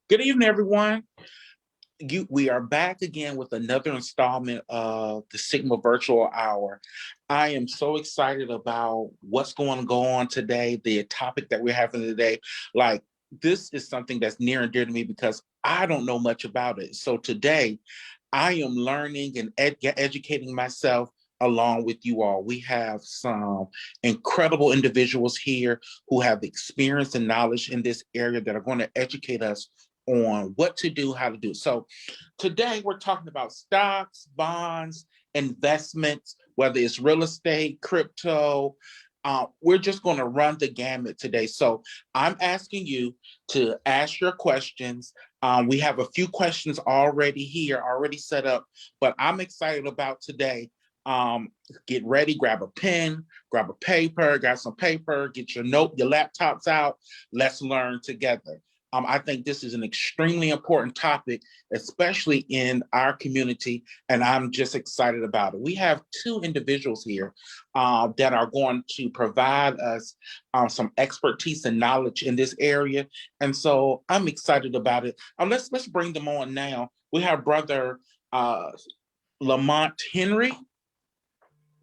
Good evening, everyone. We are back again with another installment of the Sigma Virtual Hour. I am so excited about what's going to go on today, the topic that we're having today. Like, this is something that's near and dear to me because I don't know much about it. So today, I am learning and educating myself along with you all. We have some incredible individuals here who have experience and knowledge in this area that are going to educate us on what to do, how to do. So today we're talking about stocks, bonds, investments, whether it's real estate, crypto. We're just going to run the gamut today. So I'm asking you to ask your questions. We have a few questions already here, already set up, but I'm excited about today. Get ready, grab a pen, grab a paper, grab some paper, get your laptops out. Let's learn together. I think this is an extremely important topic, especially in our community, and I'm just excited about it. We have two individuals here that are going to provide us some expertise and knowledge in this area, and so I'm excited about it. Let's bring them on now. We have Brother Lamont Henry.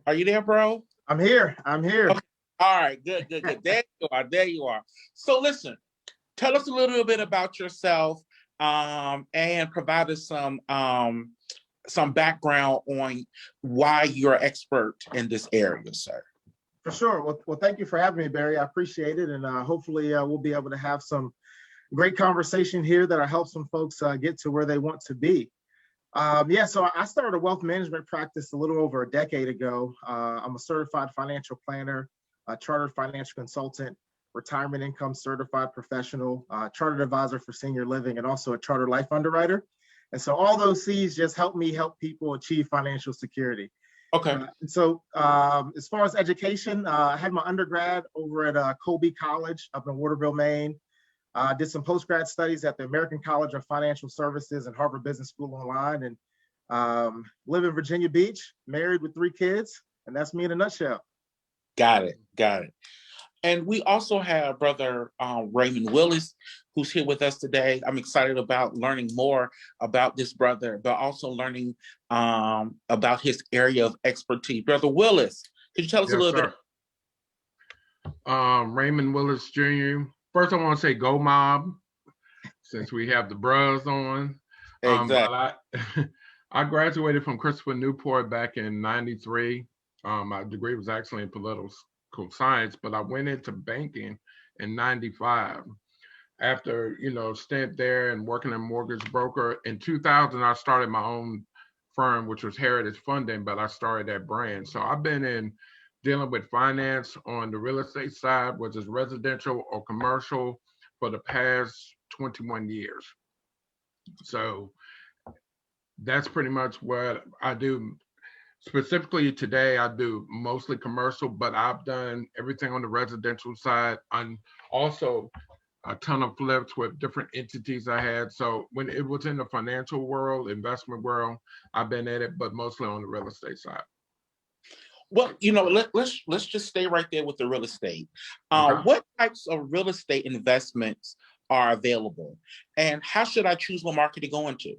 Are you there, bro? I'm here. Okay. All right, good. There you are. So listen. Tell us a little bit about yourself and provide us some background on why you're an expert in this area, sir. For sure. Well, thank you for having me, Barry. I appreciate it. And hopefully we'll be able to have some great conversation here that'll help some folks get to where they want to be. So I started a wealth management practice a little over a decade ago. I'm a certified financial planner, a chartered financial consultant, retirement income certified professional, chartered advisor for senior living, and also a chartered life underwriter. And so all those C's just help me help people achieve financial security. Okay. As far as education, I had my undergrad over at Colby College up in Waterville, Maine. Did some postgrad studies at the American College of Financial Services and Harvard Business School online, and live in Virginia Beach, married with 3 kids. And that's me in a nutshell. Got it. And we also have Brother Raymond Willis, who's here with us today. I'm excited about learning more about this brother, but also learning about his area of expertise. Brother Willis, could you tell us a little bit? Raymond Willis Jr. First, I want to say go mob, since we have the bros on. Exactly. I graduated from Christopher Newport back in '93. My degree was actually in political science, but I went into banking in '95 after stint there and working in mortgage broker. In 2000 I started my own firm, which was Heritage Funding, but I started that brand. So I've been in dealing with finance on the real estate side, which is residential or commercial, for the past 21 years. So that's pretty much what I do. Specifically today, I do mostly commercial, but I've done everything on the residential side, and also a ton of flips with different entities I had. So when it was in the financial world, investment world, I've been at it, but mostly on the real estate side. Well, let's just stay right there with the real estate. Okay. What types of real estate investments are available, and how should I choose what market to go into?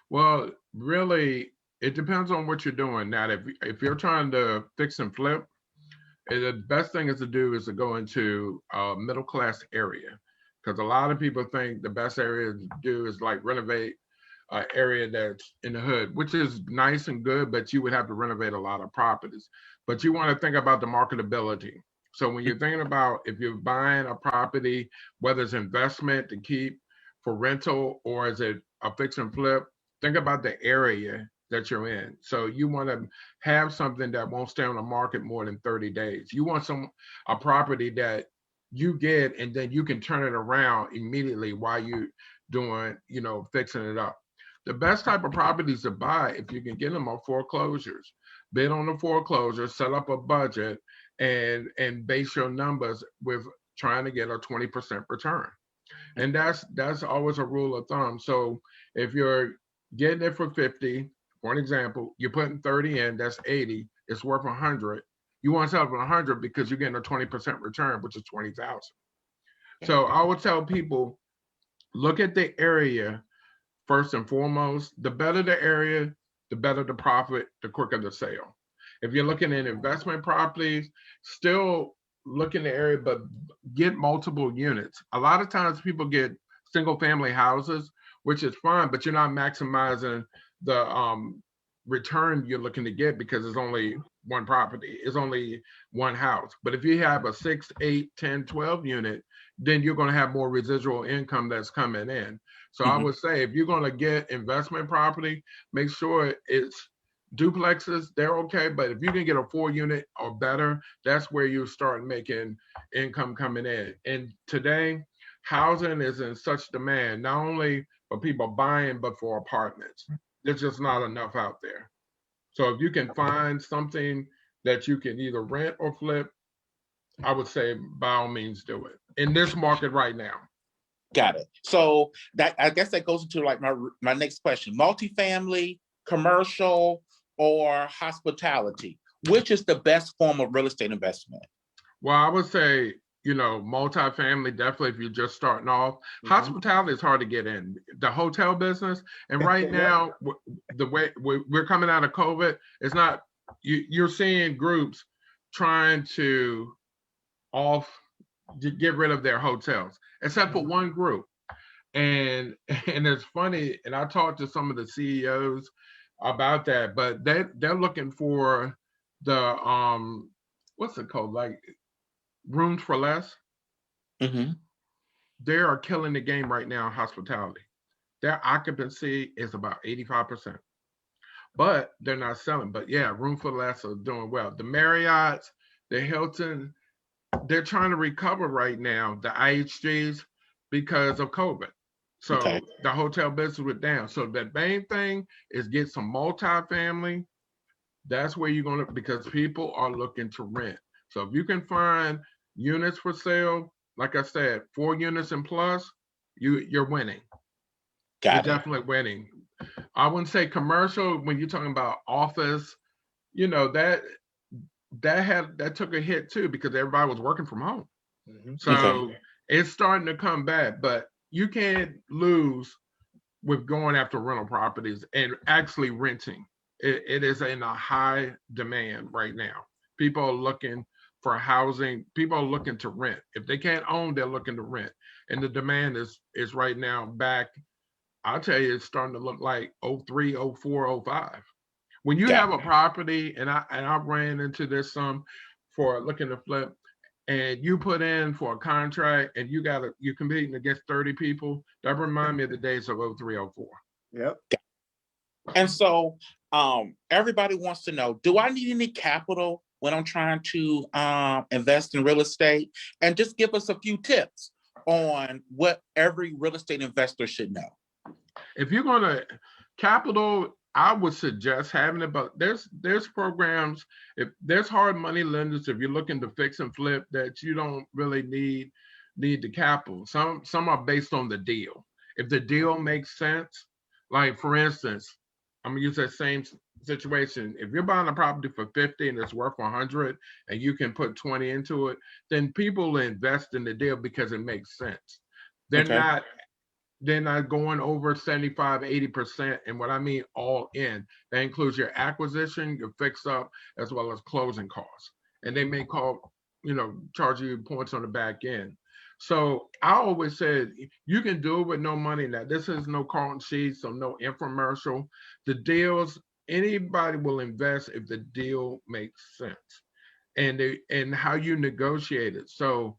Well, really, it depends on what you're doing. Now, if you're trying to fix and flip, the best thing is to go into a middle class area, because a lot of people think the best area to do is like renovate an area that's in the hood, which is nice and good, but you would have to renovate a lot of properties. But you want to think about the marketability. So when you're thinking about if you're buying a property, whether it's investment to keep for rental or is it a fix and flip, think about the area that you're in. So you want to have something that won't stay on the market more than 30 days. You want a property that you get and then you can turn it around immediately while you're doing, fixing it up. The best type of properties to buy, if you can get them, are foreclosures. Bid on the foreclosure, set up a budget, and base your numbers with trying to get a 20% return. And that's always a rule of thumb. So if you're getting it for 50, for an example, you're putting 30 in, that's 80, it's worth 100. You want to sell it for 100 because you're getting a 20% return, which is 20,000. So I would tell people, look at the area first and foremost. The better the area, the better the profit, the quicker the sale. If you're looking at investment properties, still look in the area, but get multiple units. A lot of times people get single family houses, which is fine, but you're not maximizing the return you're looking to get because it's only one property, it's only one house. But if you have a 6, 8, 10, 12 unit, then you're going to have more residual income that's coming in. So I would say if you're going to get investment property, make sure it's duplexes, they're okay. But if you can get a 4 unit or better, that's where you start making income coming in. And today, housing is in such demand, not only for people buying, but for apartments. There's just not enough out there. So if you can find something that you can either rent or flip, I would say by all means do it in this market right now. Got it. So that, I guess that goes into like my next question: multifamily, commercial, or hospitality? Which is the best form of real estate investment? Well, I would say, multifamily, definitely if you're just starting off. Hospitality is hard to get in. The hotel business, and right now, the way we're coming out of COVID, it's not, you're seeing groups trying to get rid of their hotels, except for one group. And it's funny, and I talked to some of the CEOs about that, but they're looking for the what's it called, like rooms for less. They are killing the game right now in hospitality. Their occupancy is about 85%, but they're not selling. But yeah, room for less are doing well. The Marriott's, the Hilton, they're trying to recover right now, the IHGs, because of COVID. So the hotel business was down. So the main thing is get some multifamily. That's where you're going to, because people are looking to rent. So if you can find units for sale, like I said, 4 units and plus, you're winning. You're definitely winning. I wouldn't say commercial when you're talking about office, that took a hit too because everybody was working from home. So it's starting to come back, but you can't lose with going after rental properties and actually renting. It is in a high demand right now. People are looking for housing. People are looking to rent. If they can't own, they're looking to rent. And the demand is right now back. I'll tell you, it's starting to look like 03, 04, 05. When you have a property, and I ran into this some for looking to flip, and you put in for a contract and you're competing against 30 people, that remind me of the days of 03, 04. Yep. And so everybody wants to know, do I need any capital when I'm trying to invest in real estate? And just give us a few tips on what every real estate investor should know. If you're going to capital, I would suggest having it, but there's programs, if there's hard money lenders, if you're looking to fix and flip, that you don't really need the capital. Some are based on the deal. If the deal makes sense, like for instance, I'm gonna use that same situation. If you're buying a property for 50 and it's worth 100 and you can put 20 into it, then people invest in the deal because it makes sense. They're not going over 75, 80%. And what I mean all in, that includes your acquisition, your fix up, as well as closing costs. And they may charge you points on the back end. So I always said, you can do it with no money. Now, this is no Carlton sheet, so no infomercial. The deals, anybody will invest if the deal makes sense and how you negotiate it. So,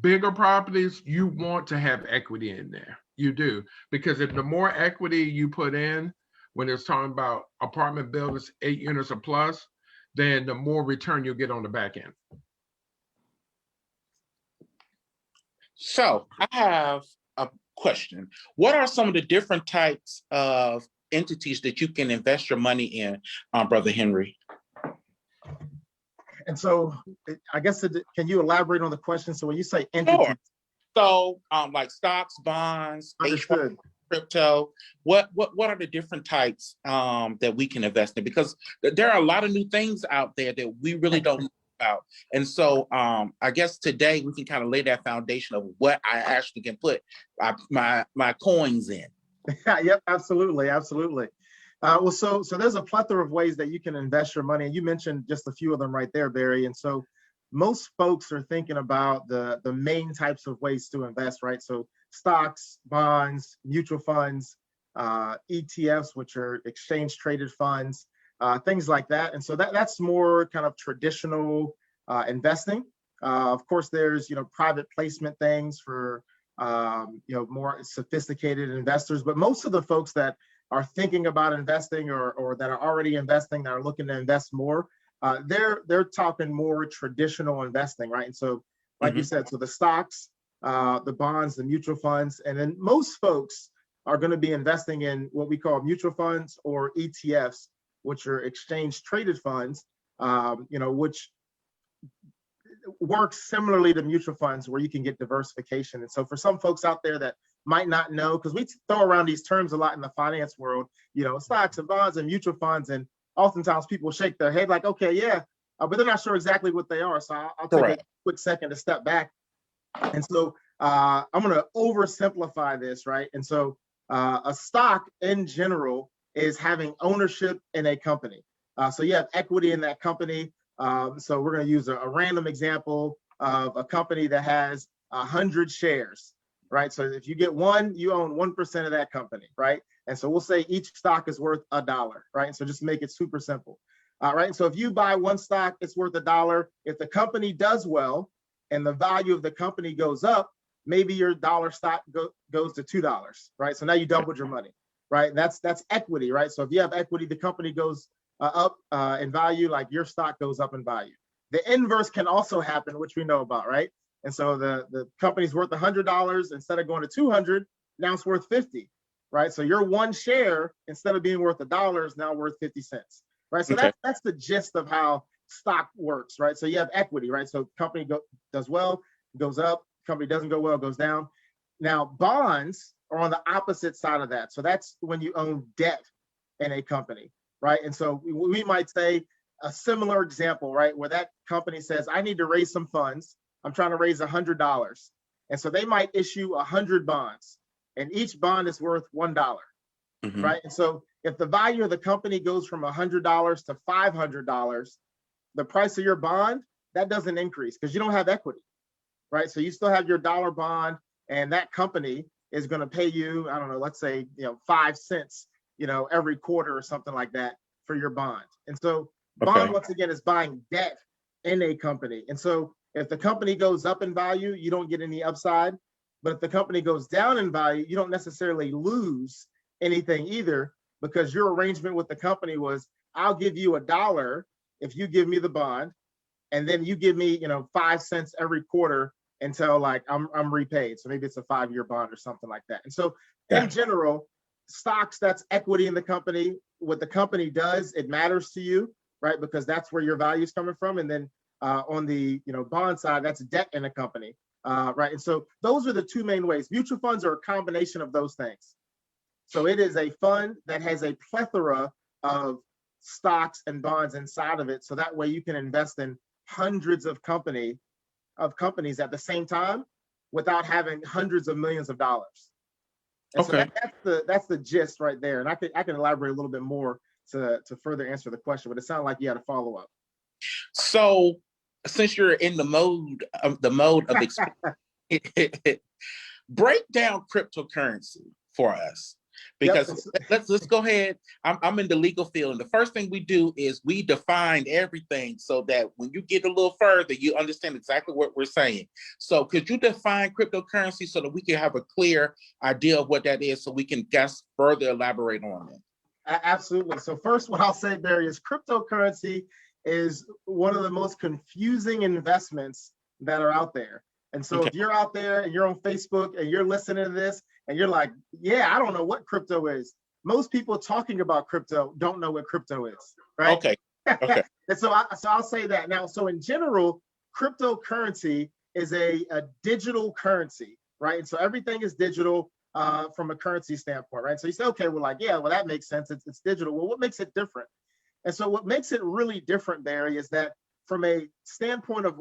bigger properties, you want to have equity in there. You do, because if the more equity you put in, when it's talking about apartment buildings, 8 units or plus, then the more return you'll get on the back end. So I have a question. What are some of the different types of entities that you can invest your money in, Brother Henry? And so I guess, can you elaborate on the question? So when you say entities. Sure. So like stocks, bonds, Understood. crypto, what are the different types that we can invest in? Because there are a lot of new things out there that we really don't know about. And so I guess today we can kind of lay that foundation of what I actually can put my coins in. Yep, absolutely, absolutely. Well, so there's a plethora of ways that you can invest your money, and you mentioned just a few of them right there, Barry. And so most folks are thinking about the main types of ways to invest, right? So stocks, bonds, mutual funds, ETFs, which are exchange traded funds, things like that. And so that's more kind of traditional investing. Of course, there's private placement things for more sophisticated investors. But most of the folks that are thinking about investing or that are already investing, that are looking to invest more, they're talking more traditional investing, right? And so, like you said, so the stocks, the bonds, the mutual funds, and then most folks are going to be investing in what we call mutual funds or ETFs, which are exchange traded funds, which works similarly to mutual funds where you can get diversification. And so for some folks out there that might not know, because we throw around these terms a lot in the finance world, stocks and bonds and mutual funds, and oftentimes people shake their head like, okay, yeah, but they're not sure exactly what they are. So I'll take a quick second to step back. And so I'm going to oversimplify this, right? And so a stock in general is having ownership in a company. So you have equity in that company. So we're going to use a random example of a company that has 100 shares, right? So if you get one, you own 1% of that company, right? And so we'll say each stock is worth $1, right? So just make it super simple, right? And so if you buy one stock, it's worth $1. If the company does well and the value of the company goes up, maybe your dollar stock goes to $2, right? So now you doubled your money, right? And that's equity, right? So if you have equity, the company goes up in value, like your stock goes up in value. The inverse can also happen, which we know about, right? And so the company's worth $100 instead of going to 200, now it's worth 50, right? So your one share, instead of being worth $1, is now worth 50 cents, right? So that's the gist of how stock works, right? So you have equity, right? So company does well, goes up. Company doesn't go well, goes down. Now bonds are on the opposite side of that. So that's when you own debt in a company, right? And so we might say a similar example, right? Where that company says, I need to raise some funds. I'm trying to raise $100. And so they might issue 100 bonds, and each bond is worth $1, right? And so if the value of the company goes from $100 to $500, the price of your bond, that doesn't increase because you don't have equity, right? So you still have your dollar bond, and that company is going to pay you, I don't know, let's say, 5 cents, every quarter or something like that for your bond. And so bond, once again, is buying debt in a company. And so if the company goes up in value, you don't get any upside. But if the company goes down in value, you don't necessarily lose anything either, because your arrangement with the company was, I'll give you $1 if you give me the bond, and then you give me 5 cents every quarter until like I'm repaid. So maybe it's a 5-year bond or something like that. And so in general, stocks, that's equity in the company. What the company does, it matters to you, right? Because that's where your value is coming from. And then on the bond side, that's debt in a company, right? And so those are the two main ways. Mutual funds are a combination of those things. So it is a fund that has a plethora of stocks and bonds inside of it. So that way you can invest in hundreds of companies at the same time without having hundreds of millions of dollars. And so that's the gist right there. And I can elaborate a little bit more to further answer the question, but it sounded like you had a follow up. So since you're in the mode of break down cryptocurrency for us, because let's go ahead. I'm in the legal field, and the first thing we do is we define everything so that when you get a little further, you understand exactly what we're saying. So could you define cryptocurrency so that we can have a clear idea of what that is, so we can just further elaborate on it? Absolutely. So first, what I'll say, Barry, is cryptocurrency is one of the most confusing investments that are out there. And so if you're out there and you're on Facebook and you're listening to this and you're like, yeah, I don't know what crypto is. Most people talking about crypto don't know what crypto is, right? Okay. And so I'll say that now. So in general, cryptocurrency is a digital currency, right? And so everything is digital from a currency standpoint, right? So you say, okay, well, that makes sense. It's digital. Well, what makes it different? And so what makes it really different, Barry, is that from a standpoint of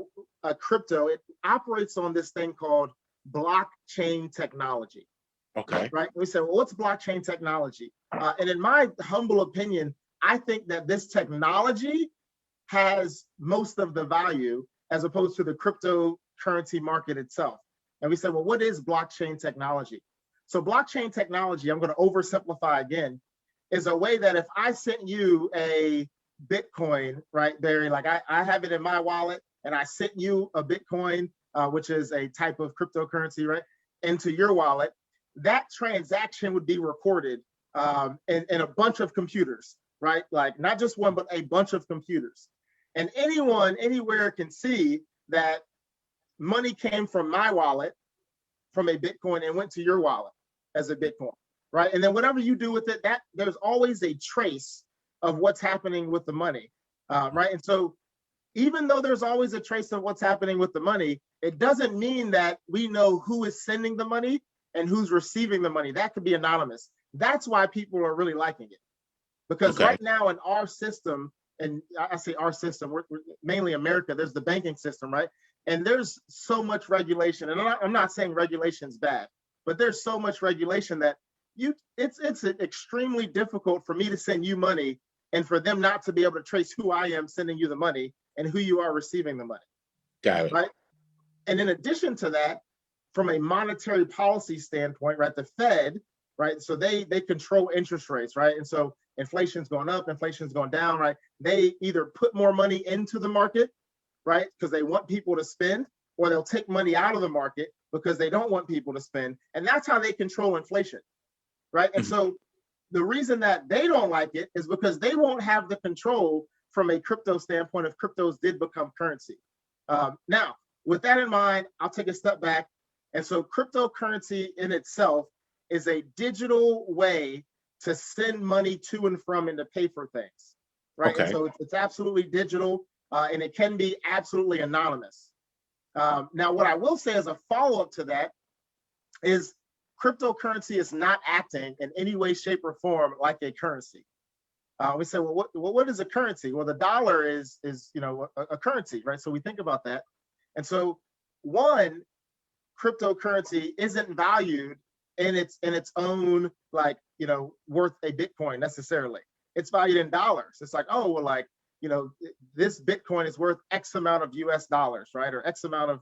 crypto, it operates on this thing called blockchain technology. Okay. Right? We say, well, what's blockchain technology? And in my humble opinion, I think that this technology has most of the value as opposed to the cryptocurrency market itself. And we say, well, what is blockchain technology? So blockchain technology, I'm going to oversimplify again, is a way that if I sent you a Bitcoin, right, Barry, like I have it in my wallet and I sent you a Bitcoin, which is a type of cryptocurrency, right, into your wallet, that transaction would be recorded in a bunch of computers, right? Like not just one, but a bunch of computers. And anyone, anywhere can see that money came from my wallet, from a Bitcoin, and went to your wallet as a Bitcoin, right? And then whatever you do with it, that there's always a trace of what's happening with the money, right? And so even though there's always a trace of what's happening with the money, it doesn't mean that we know who is sending the money and who's receiving the money. That could be anonymous. That's why people are really liking it. Because right now in our system, and I say our system, we're mainly America, there's the banking system, right? And there's so much regulation. And I'm not saying regulation's bad, but there's so much regulation that it's extremely difficult for me to send you money and for them not to be able to trace who I am sending you the money and who you are receiving the money. Got it. Right? And in addition to that, from a monetary policy standpoint, right, the Fed, right, so they control interest rates, right? And so inflation's going up, inflation's going down, right? They either put more money into the market, right, because they want people to spend, or they'll take money out of the market because they don't want people to spend. And that's how they control inflation, right? And so the reason that they don't like it is because they won't have the control from a crypto standpoint if cryptos did become currency. Now, with that in mind, I'll take a step back. And so cryptocurrency in itself is a digital way to send money to and from and to pay for things, right? Okay. And so it's absolutely digital, and it can be absolutely anonymous. Now, what I will say as a follow-up to that is cryptocurrency is not acting in any way, shape, or form like a currency. We say, well, what is a currency? Well, the dollar is a currency, right? So we think about that. And so one, cryptocurrency isn't valued in its own, like, worth a Bitcoin necessarily. It's valued in dollars. It's like, oh, well, like, this Bitcoin is worth X amount of US dollars, right? Or X amount of,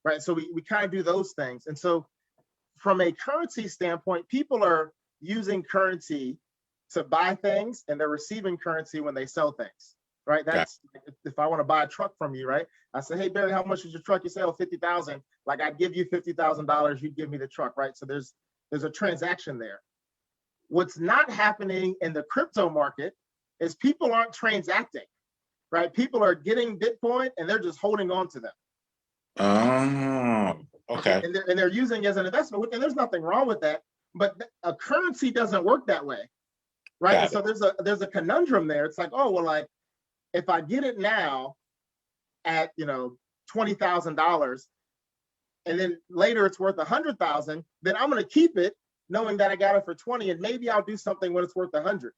right? So we kind of do those things. And so from a currency standpoint, people are using currency to buy things and they're receiving currency when they sell things, right? That's if I want to buy a truck from you, right? I say, hey, Barry, how much is your truck? You say, oh, 50,000. Like I'd give you $50,000, you'd give me the truck, right? So there's a transaction there. What's not happening in the crypto market is people aren't transacting, right? People are getting Bitcoin and they're just holding on to them. Oh, okay. And they're using it as an investment, and there's nothing wrong with that. But a currency doesn't work that way, right? And so there's a conundrum there. It's like, oh, well, like if I get it now at $20,000, and then later it's worth 100,000, then I'm going to keep it knowing that I got it for 20, and maybe I'll do something when it's worth 100.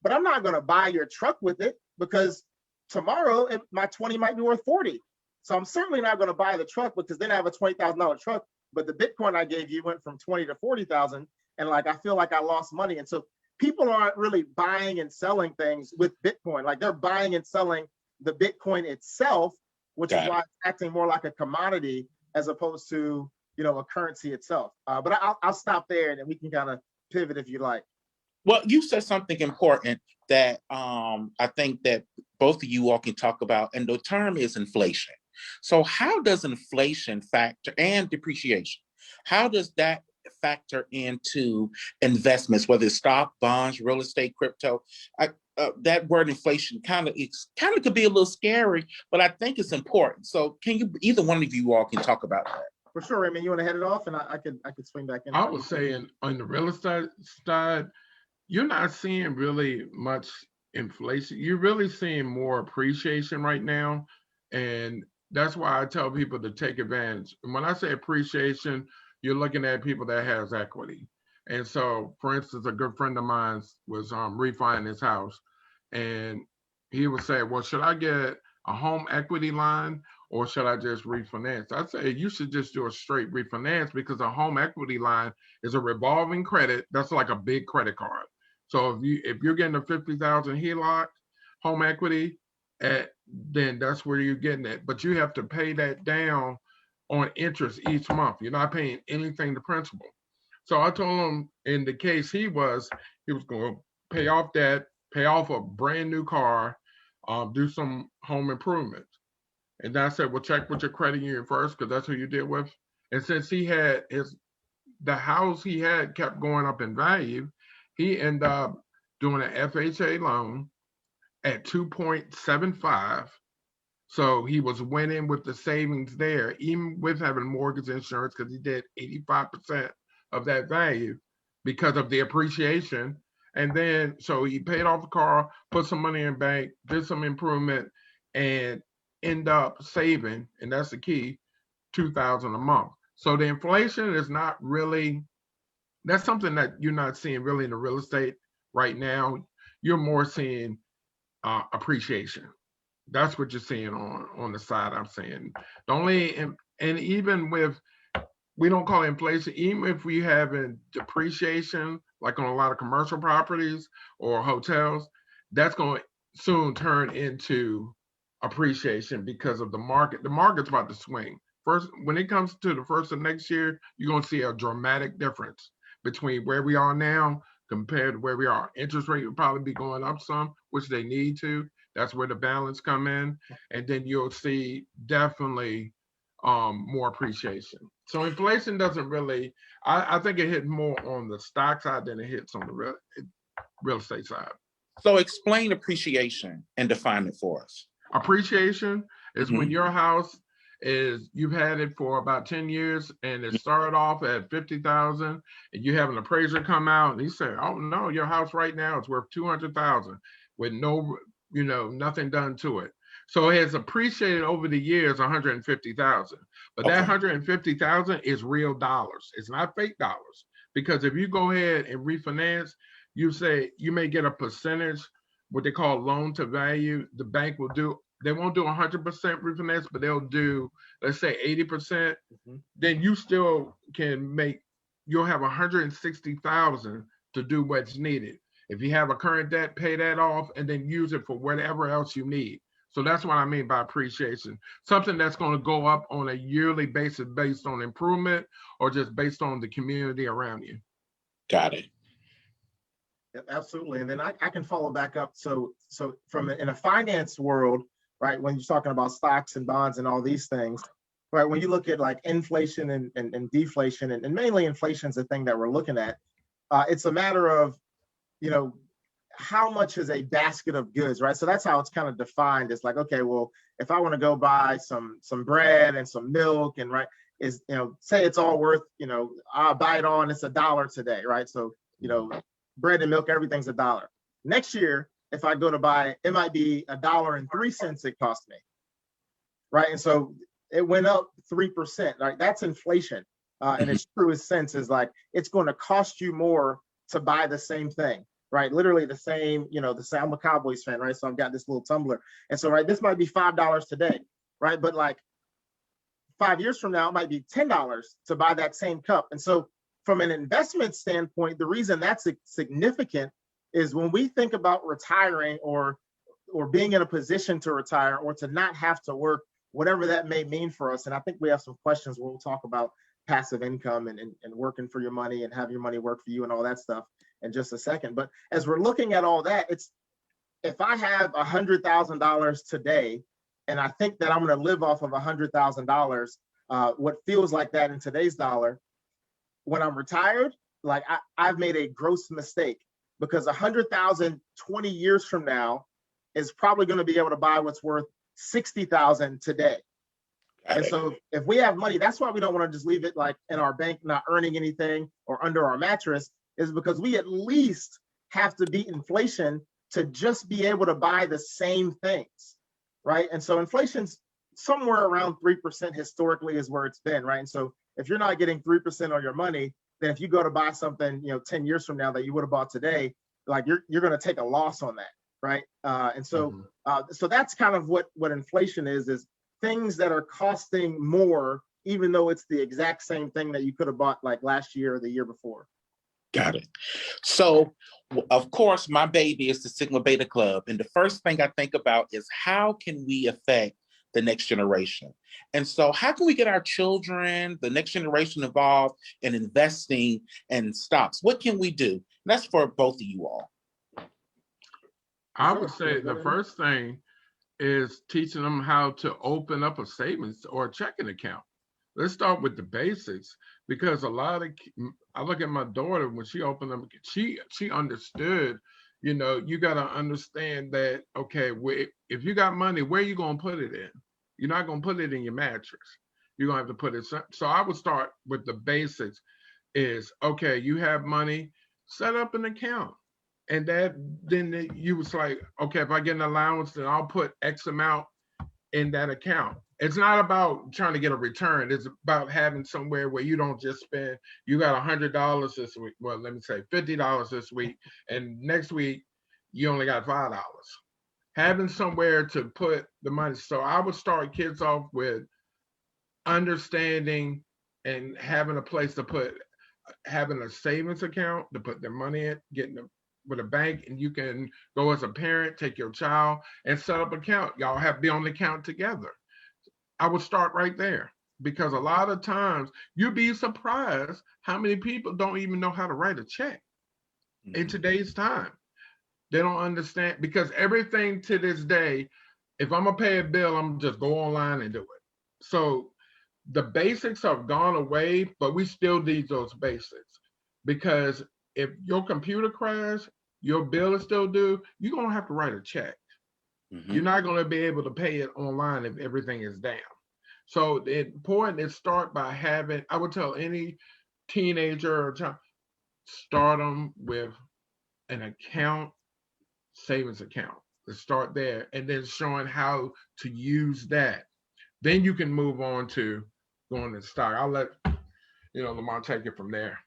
But I'm not going to buy your truck with it because tomorrow my 20 might be worth 40. So I'm certainly not going to buy the truck because then I have a $20,000 truck, but the Bitcoin I gave you went from 20 to 40,000, and like I feel like I lost money. And so people aren't really buying and selling things with Bitcoin. Like they're buying and selling the Bitcoin itself, which is why it's acting more like a commodity as opposed to a currency itself. But I'll stop there and then we can kind of pivot if you like. Well, you said something important that I think that both of you all can talk about, and the term is inflation. So how does inflation factor, and depreciation, how does that factor into investments, whether it's stock, bonds, real estate, crypto? That word inflation kind of could be a little scary, but I think it's important. So can you, either one of you all can talk about that? For sure, Raymond, you want to head it off, and I could swing back in. I was saying on the real estate side, you're not seeing really much inflation. You're really seeing more appreciation right now. And that's why I tell people to take advantage. And when I say appreciation, you're looking at people that has equity. And so, for instance, a good friend of mine was refining his house, and he would say, well, should I get a home equity line, or should I just refinance? I'd say you should just do a straight refinance, because a home equity line is a revolving credit. That's like a big credit card. So if you're getting a 50,000 HELOC home equity, then that's where you're getting it. But you have to pay that down on interest each month. You're not paying anything to principal. So I told him, in the case he was going to pay off debt, pay off a brand new car, do some home improvements. And then I said, well, check with your credit union first, because that's who you deal with. And since he had the house he had kept going up in value, he ended up doing an FHA loan at 2.75. So he was winning with the savings there, even with having mortgage insurance, because he did 85% of that value because of the appreciation. And then, so he paid off the car, put some money in bank, did some improvement, and end up saving, and that's the key, $2,000 a month. So the inflation is not really, that's something that you're not seeing really in the real estate right now. You're more seeing appreciation. That's what you're seeing on the side. I'm saying the only, and even with, we don't call it inflation, even if we have a depreciation, like on a lot of commercial properties or hotels, that's going to soon turn into appreciation because of the market. The market's about to swing. First, when it comes to the first of next year, you're going to see a dramatic difference between where we are now compared to where we are. Interest rate will probably be going up some, which they need to. That's where the balance come in. And then you'll see definitely more appreciation. So inflation doesn't really, I think it hit more on the stock side than it hits on the real estate side. So explain appreciation and define it for us. Appreciation is when your house is, you've had it for about 10 years and it started off at 50,000, and you have an appraiser come out and he said, oh no, your house right now is worth 200,000 with no, nothing done to it. So it has appreciated over the years 150,000, but that 150,000 is real dollars. It's not fake dollars, because if you go ahead and refinance, you say you may get a percentage, what they call loan to value. The bank will do, they won't do 100% refinance, but they'll do, let's say 80%. Then you still can make, you'll have 160,000 to do what's needed. If you have a current debt, pay that off and then use it for whatever else you need. So that's what I mean by appreciation. Something that's going to go up on a yearly basis based on improvement or just based on the community around you. Got it. Yep, absolutely. And then I can follow back up. So from in a finance world, right, when you're talking about stocks and bonds and all these things, right, when you look at like inflation and deflation, and mainly inflation is the thing that we're looking at, it's a matter of, how much is a basket of goods, right? So that's how it's kind of defined. It's like, okay, well, if I want to go buy some bread and some milk, and right, is, say it's all worth, I'll buy it all and it's $1 today, right? So, bread and milk, everything's $1. Next year, if I go to buy, it might be $1.03 it cost me, right? And so it went up 3%, right? That's inflation. In its truest sense is like, it's going to cost you more to buy the same thing, right? Literally the same, I'm a Cowboys fan, right? So I've got this little tumbler. And so, right, this might be $5 today, right? But like 5 years from now, it might be $10 to buy that same cup. And so from an investment standpoint, the reason that's significant is when we think about retiring or being in a position to retire or to not have to work, whatever that may mean for us. And I think we have some questions where we'll talk about passive income and working for your money and have your money work for you and all that stuff in just a second. But as we're looking at all that, it's, if I have $100,000 today, and I think that I'm going to live off of $100,000, what feels like that in today's dollar, when I'm retired, like I've made a gross mistake, because 100,000 20 years from now is probably going to be able to buy what's worth 60,000 today. And so if we have money, that's why we don't want to just leave it like in our bank, not earning anything, or under our mattress, is because we at least have to beat inflation to just be able to buy the same things, right? And so inflation's somewhere around 3% historically is where it's been, right? And so if you're not getting 3% on your money, then if you go to buy something, 10 years from now that you would have bought today, like you're going to take a loss on that. right? And so Mhm. so that's kind of what inflation is things that are costing more, even though it's the exact same thing that you could have bought like last year or the year before. Got it. So, of course, my baby is the Sigma Beta Club. And the first thing I think about is how can we affect the next generation? And so, how can we get our children, the next generation, involved in investing in stocks? What can we do? And that's for both of you all. I Sure. would say the first thing is teaching them how to open up a savings or a checking account. Let's start with the basics, because a lot of I look at my daughter when she opened them, she understood, you got to understand that, okay, if you got money, where you going to put it in? You're not going to put it in your mattress. You're going to have to put it. So I would start with the basics is, okay, you have money, set up an account. And then you was like, okay, if I get an allowance, then I'll put X amount in that account. It's not about trying to get a return. It's about having somewhere where you don't just spend, you got $100 this week. Well, let me say $50 this week. And next week, you only got $5. Having somewhere to put the money. So I would start kids off with understanding and having a place to having a savings account to put their money in, getting them with a bank, and you can go as a parent, take your child and set up an account. Y'all have to be on the account together. I would start right there, because a lot of times you'd be surprised how many people don't even know how to write a check in today's time. They don't understand, because everything to this day, if I'm gonna pay a bill, I'm just go online and do it. So the basics have gone away, but we still need those basics, because if your computer crashes, your bill is still due, you're gonna have to write a check. You're not going to be able to pay it online if everything is down. So the important is start by having, I would tell any teenager or child, start them with an account, savings account. Let's start there, and then showing how to use that. Then you can move on to going to stock. I'll let Lamont take it from there.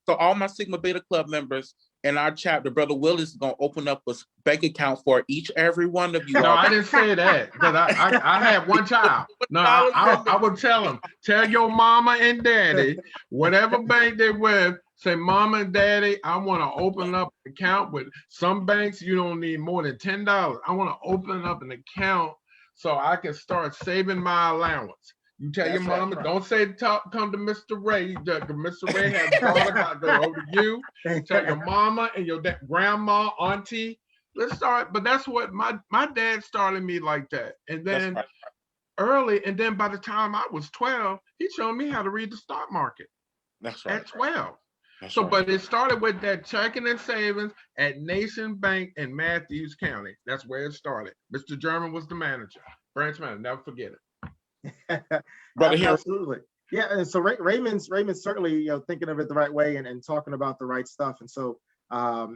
So all my Sigma Beta Club members in our chapter, Brother Willis is going to open up a bank account for every one of you. No, I didn't say that, because I had one child. No, I would tell them, tell your mama and daddy, whatever bank they're with, say, Mama and Daddy, I want to open up an account with some banks. You don't need more than $10. I want to open up an account so I can start saving my allowance. You tell your mama, right. Don't say come to Mr. Ray. Mr. Ray has daughter, go over to you. Tell your mama and your grandma, auntie. Let's start. But that's what my dad started me like that. And then early, and then by the time I was 12, he showed me how to read the stock market. That's right. At 12. But it started with that checking and savings at Nation Bank in Matthews County. That's where it started. Mr. German was the manager, branch manager. Never forget it. Absolutely. Yeah. And so Raymond's certainly thinking of it the right way and talking about the right stuff. And so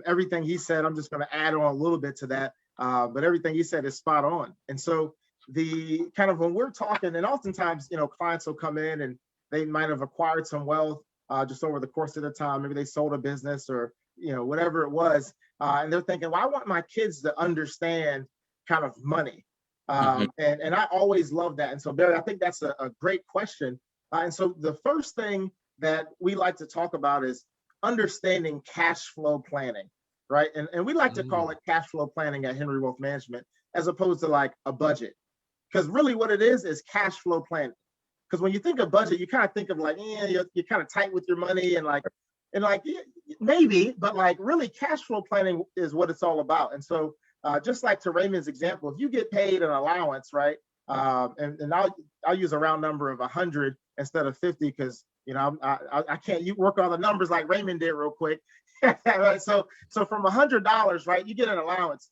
everything he said, I'm just going to add on a little bit to that. But everything he said is spot on. And so the kind of when we're talking, and oftentimes clients will come in and they might have acquired some wealth just over the course of their time. Maybe they sold a business or whatever it was, and they're thinking, well, I want my kids to understand kind of money. And I always love that. And so, Barry, I think that's a great question. And so the first thing that we like to talk about is understanding cash flow planning, right? And we like to call it cash flow planning at Henry Wealth Management, as opposed to like a budget. Because really what it is cash flow planning. Because when you think of budget, you kind of think of like, you're kind of tight with your money and maybe, but like really cash flow planning is what it's all about. And so just like to Raymond's example, if you get paid an allowance, right? And I'll use a round number of 100 instead of 50 because I can't work on the numbers like Raymond did real quick. Right? So from $100, right? You get an allowance.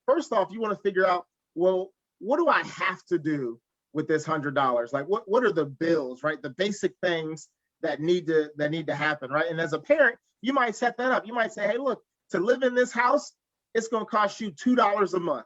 First off, you want to figure out, well, what do I have to do with this $100? Like what are the bills, right? The basic things that need to happen, right? And as a parent, you might set that up. You might say, hey, look, to live in this house, it's going to cost you $2 a month,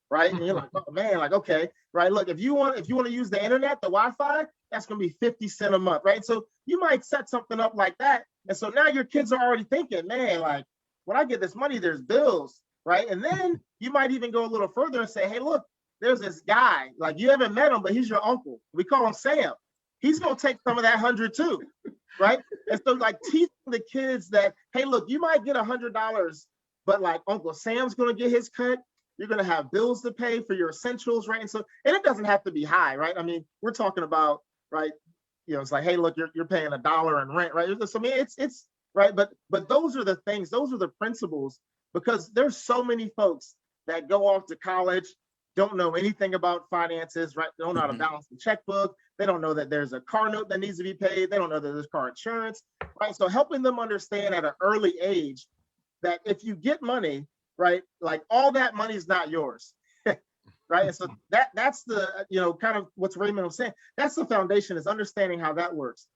right? And you're like, oh man, like, okay, right? Look, if you want to use the internet, the Wi-Fi, that's going to be 50 cents a month, right? So you might set something up like that. And so now your kids are already thinking, man, like when I get this money, there's bills. right? And then you might even go a little further and say, hey, look, there's this guy, like you haven't met him, but he's your uncle. We call him Sam. He's going to take some of that 100 too, right? And so like teaching the kids that, hey, look, you might get $100, but like Uncle Sam's going to get his cut. You're going to have bills to pay for your essentials, right? And so, and it doesn't have to be high, right? I mean, we're talking about, right? You know, it's like, hey, look, you're paying $1 in rent, right? So I mean, it's right, but those are the things, those are the principles, because there's so many folks that go off to college, don't know anything about finances, right? They don't know how to balance the checkbook. They don't know that there's a car note that needs to be paid. They don't know that there's car insurance, right? So helping them understand at an early age that if you get money, right, like all that money is not yours, right? And so that's the, you know, kind of what Raymond was saying. That's the foundation, is understanding how that works.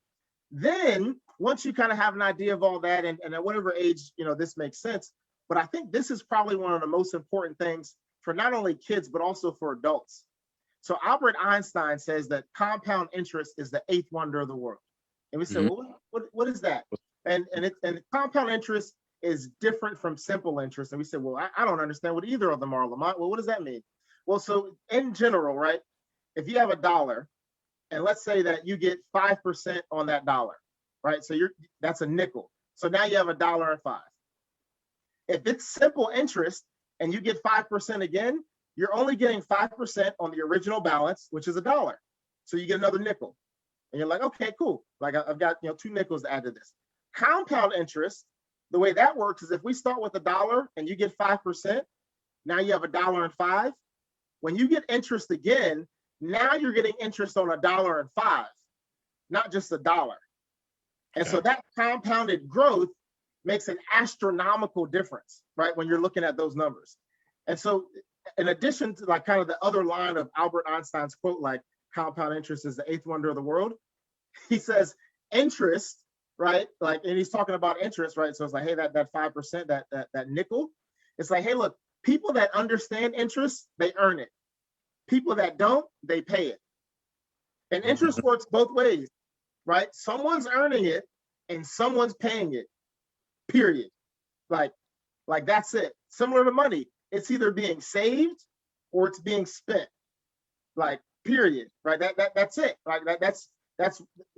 Then once you kind of have an idea of all that, and at whatever age, you know, this makes sense. But I think this is probably one of the most important things for not only kids, but also for adults. So Albert Einstein says that compound interest is the eighth wonder of the world. And we said, well, what is that? And compound interest is different from simple interest. And we said, well, I don't understand what either of them are, Lamont. Well, what does that mean? Well, so in general, right, if you have $1, and let's say that you get 5% on that dollar, right? So that's a nickel. So now you have $1.05. If it's simple interest and you get 5% again, you're only getting 5% on the original balance, which is $1. So you get another nickel. And you're like, okay, cool. Like I've got, you know, 2 nickels to add to this. Compound interest, the way that works is if we start with $1 and you get 5%, now you have $1.05. When you get interest again, now you're getting interest on $1.05, not just $1. And so that compounded growth makes an astronomical difference, right? When you're looking at those numbers. And so in addition to like kind of the other line of Albert Einstein's quote, like compound interest is the eighth wonder of the world, he says interest, right? Like, and he's talking about interest, right? So it's like, hey, that 5%, that nickel, it's like, hey, look, people that understand interest, they earn it. People that don't, they pay it. And interest works both ways, right? Someone's earning it and someone's paying it, period. Like that's it. Similar to money, it's either being saved or it's being spent, like period, right? That's it. Like that's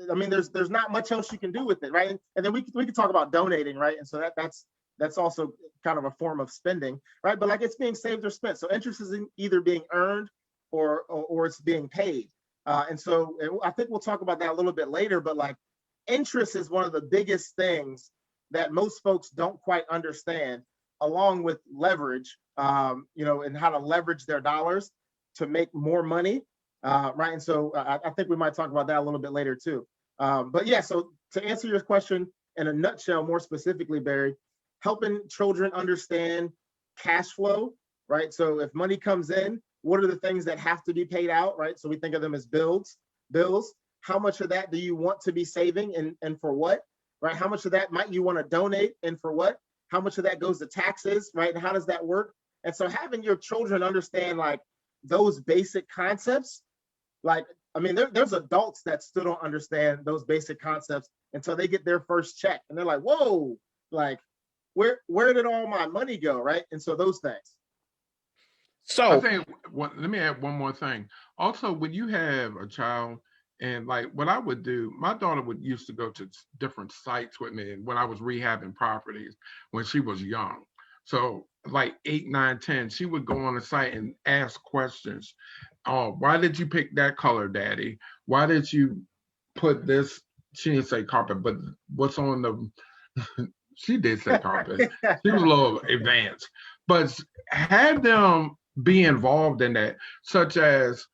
I mean, there's not much else you can do with it, right? And then we can talk about donating, right? And so that's also kind of a form of spending, right? But like it's being saved or spent. So interest is either being earned or it's being paid. And so I think we'll talk about that a little bit later, but like interest is one of the biggest things that most folks don't quite understand, along with leverage, you know, and how to leverage their dollars to make more money, right? And so I think we might talk about that a little bit later too. But yeah, so to answer your question in a nutshell, more specifically, Barry, helping children understand cash flow, right? So if money comes in, what are the things that have to be paid out, right? So we think of them as bills. How much of that do you want to be saving and for what, right? How much of that might you want to donate and for what? How much of that goes to taxes, right? And how does that work? And so having your children understand like those basic concepts, like, I mean, there's adults that still don't understand those basic concepts until they get their first check. And they're like, whoa, like, where did all my money go, right? And so those things. So I think, let me add one more thing. Also, when you have a child, and like what I would do, my daughter used to go to different sites with me when I was rehabbing properties when she was young. So like 8, 9, 10, she would go on the site and ask questions. Oh, why did you pick that color, Daddy? Why did you put this? She didn't say carpet, but what's on the, she did say carpet. She was a little advanced, but had them be involved in that, such as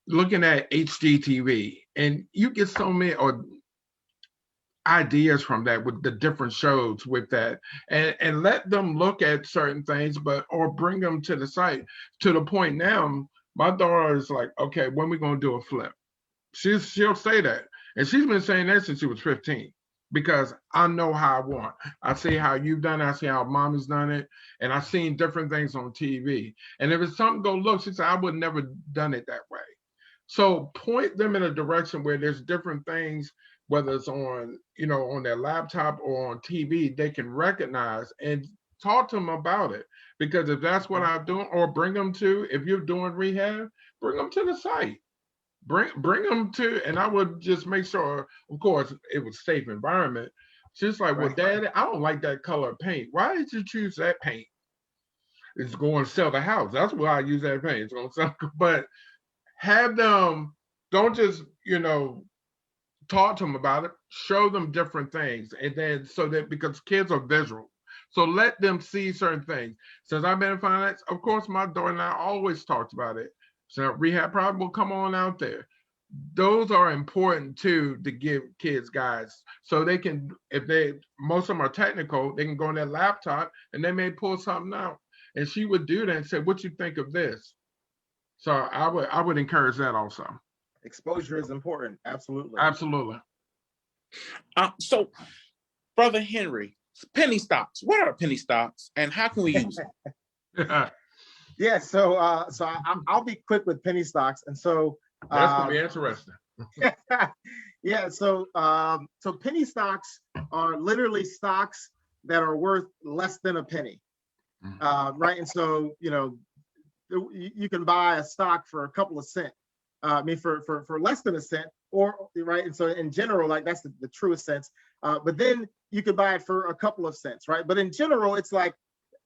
looking at HGTV, and you get so many ideas from that with the different shows with that, and let them look at certain things, or bring them to the site to the point now. My daughter is like, okay, when we gonna do a flip? She'll say that, and she's been saying that since she was 15. Because I know how I want. I see how you've done it. I see how mommy's done it. And I've seen different things on TV. And if it's something go look, she said, I would never done it that way. So point them in a direction where there's different things, whether it's on, on their laptop or on TV, they can recognize and talk to them about it. Because if that's what I'm doing, or bring them to, if you're doing rehab, bring them to the site. Bring them to, and I would just make sure, of course, it was a safe environment. Just like, well, Daddy, I don't like that color of paint. Why did you choose that paint? It's going to sell the house. That's why I use that paint. It's going to sell. But have them, don't just, talk to them about it. Show them different things. And then so that, because kids are visual. So let them see certain things. Since I've been in finance, of course, my daughter and I always talked about it. So rehab problem will come on out there. Those are important too, to give kids guides. So they can, most of them are technical, they can go on their laptop and they may pull something out. And she would do that and say, what you think of this? So I would encourage that also. Exposure is important. Absolutely. Absolutely. So, Brother Henry, penny stocks. What are penny stocks and how can we use them? Yeah, so I'll be quick with penny stocks, and so that's gonna be interesting. Yeah, so penny stocks are literally stocks that are worth less than a penny, right? And so you can buy a stock for a couple of cents. I mean, for less than a cent, or right. And so in general, like that's the truest sense. But then you could buy it for a couple of cents, right? But in general, it's like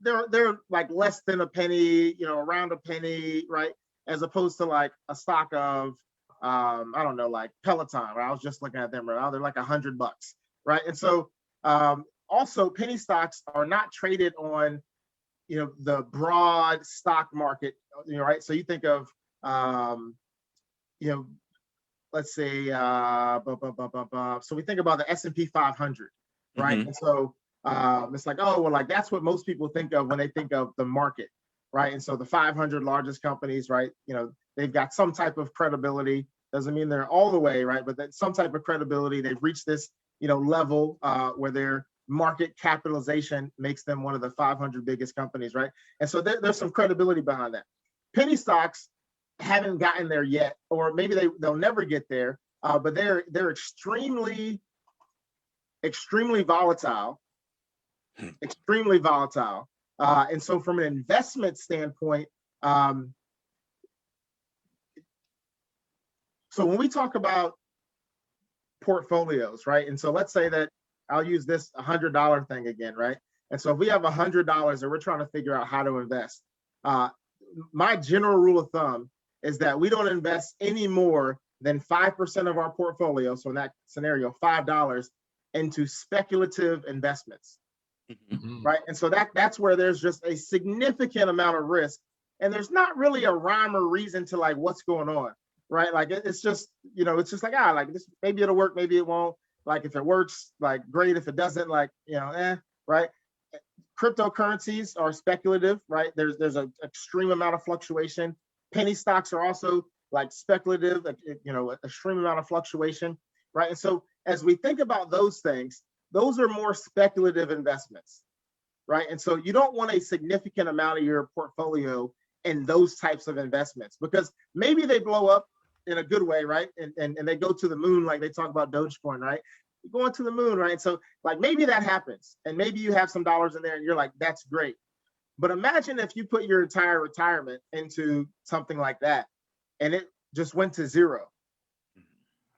they're like less than a penny, around a penny, right? As opposed to like a stock of I don't know, like Peloton, right? I was just looking at them right now. They're like $100, right? And so also penny stocks are not traded on the broad stock market, right? So you think of let's say so we think about the S&P 500, right? And so it's like, oh, well, like that's what most people think of when they think of the market, right? And so the 500 largest companies, right? They've got some type of credibility. Doesn't mean they're all the way, right? But some type of credibility. They've reached this, level where their market capitalization makes them one of the 500 biggest companies, right? And so there's some credibility behind that. Penny stocks haven't gotten there yet, or maybe they'll never get there, but they're extremely volatile. Extremely volatile. And so from an investment standpoint, so when we talk about portfolios, right? And so let's say that I'll use this $100 thing again, right? And so if we have $100 and we're trying to figure out how to invest, my general rule of thumb is that we don't invest any more than 5% of our portfolio. So in that scenario, $5 into speculative investments. Right. And so that's where there's just a significant amount of risk. And there's not really a rhyme or reason to like what's going on. Right. Like it's just, it's just like, like this, maybe it'll work, maybe it won't. Like if it works, like great. If it doesn't, like, right. Cryptocurrencies are speculative, right? There's an extreme amount of fluctuation. Penny stocks are also like speculative, extreme amount of fluctuation, right? And so as we think about those things, those are more speculative investments, right? And so you don't want a significant amount of your portfolio in those types of investments because maybe they blow up in a good way, right? And they go to the moon, like they talk about Dogecoin, right? Going to the moon, right? So like maybe that happens and maybe you have some dollars in there and you're like, that's great. But imagine if you put your entire retirement into something like that and it just went to zero,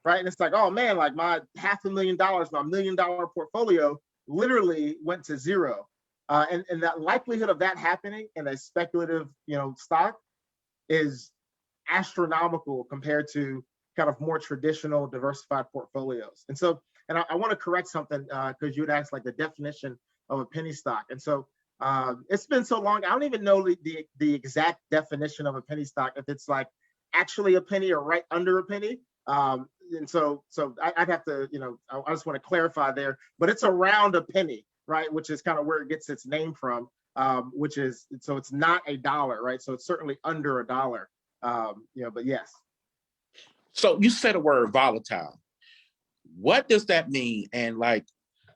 right? And it's like, oh man, like my $500,000, my $1 million portfolio literally went to zero. And that likelihood of that happening in a speculative, stock is astronomical compared to kind of more traditional diversified portfolios. And so, and I want to correct something because you had asked like the definition of a penny stock. And so it's been so long, I don't even know the exact definition of a penny stock, if it's like actually a penny or right under a penny. And so I'd have to, I just want to clarify there, but it's around a penny, right? Which is kind of where it gets its name from, which is, so it's not $1, right? So it's certainly under $1, but yes. So you said the word volatile. What does that mean? And like,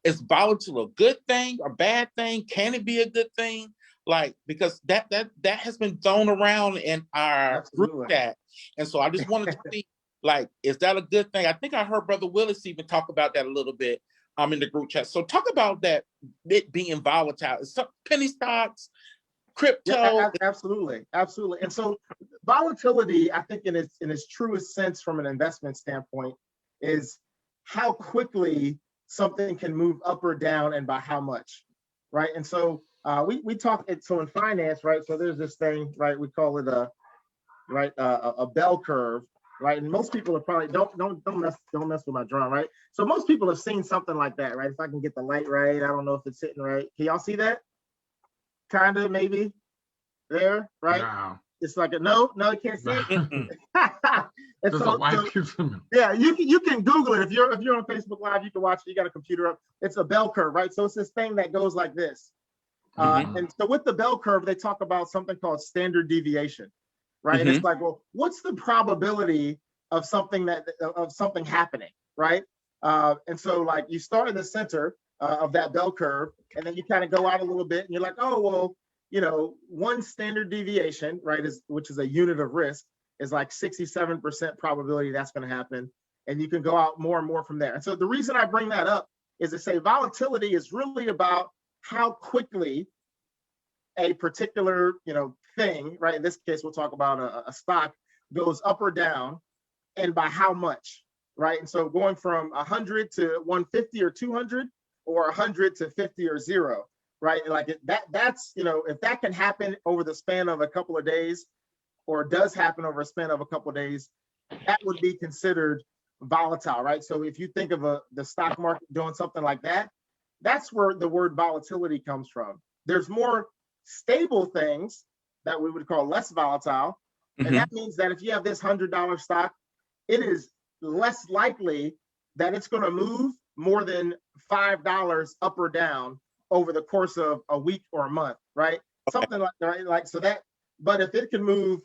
is volatile a good thing or bad thing? Can it be a good thing? Like, because that has been thrown around in our group chat. And so I just wanted to see, like, is that a good thing? I think I heard Brother Willis even talk about that a little bit. in the group chat. So talk about that, it being volatile. It's some penny stocks, crypto. Yeah, absolutely. And so volatility, I think in its truest sense from an investment standpoint, is how quickly something can move up or down and by how much, right? And so we talk it so in finance, right? So there's this thing, right? We call it a bell curve, right? And most people are probably don't mess with my drum, right? So most people have seen something like that, right? If I can get the light right, I don't know if it's hitting right. Can y'all see that? Kind of, maybe there, right? No. It's like no, you can't see it. And yeah, you can Google it if you're on Facebook Live. You can watch it. You got a computer up. It's a bell curve, right? So it's this thing that goes like this. And so with the bell curve, they talk about something called standard deviation, right? And it's like, well, what's the probability of something happening, right? And so like you start in the center of that bell curve, and then you kind of go out a little bit, and you're like, oh well, one standard deviation, right, which is a unit of risk, is like 67% probability that's going to happen. And you can go out more and more from there. And so the reason I bring that up is to say volatility is really about how quickly a particular, thing, right? In this case, we'll talk about a stock goes up or down, and by how much, right? And so going from 100 to 150 or 200, or 100 to 50 or 0, right? Like that's, if that can happen over the span of a couple of days, or does happen over a span of a couple of days, that would be considered volatile, right? So if you think of the stock market doing something like that, that's where the word volatility comes from. There's more stable things that we would call less volatile. And that means that if you have this $100 stock, it is less likely that it's going to move more than $5 up or down over the course of a week or a month, right? Something like that, right? Like, so that, but if it can move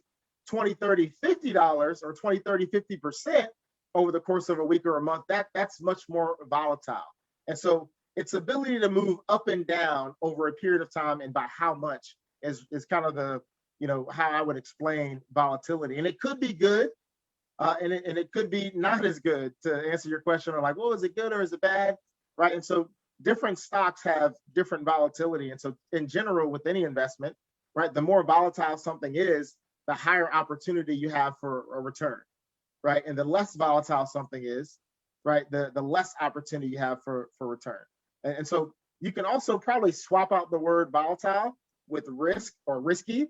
$20, $30, $50 or 20, 30, 50% over the course of a week or a month, that's much more volatile. And so its ability to move up and down over a period of time and by how much is kind of the, how I would explain volatility. And it could be good, and it could be not as good, to answer your question, or like, well, is it good or is it bad, right? And so different stocks have different volatility. And so in general, with any investment, right, the more volatile something is, the higher opportunity you have for a return, right? And the less volatile something is, right, the less opportunity you have for return. And so you can also probably swap out the word volatile with risk or risky,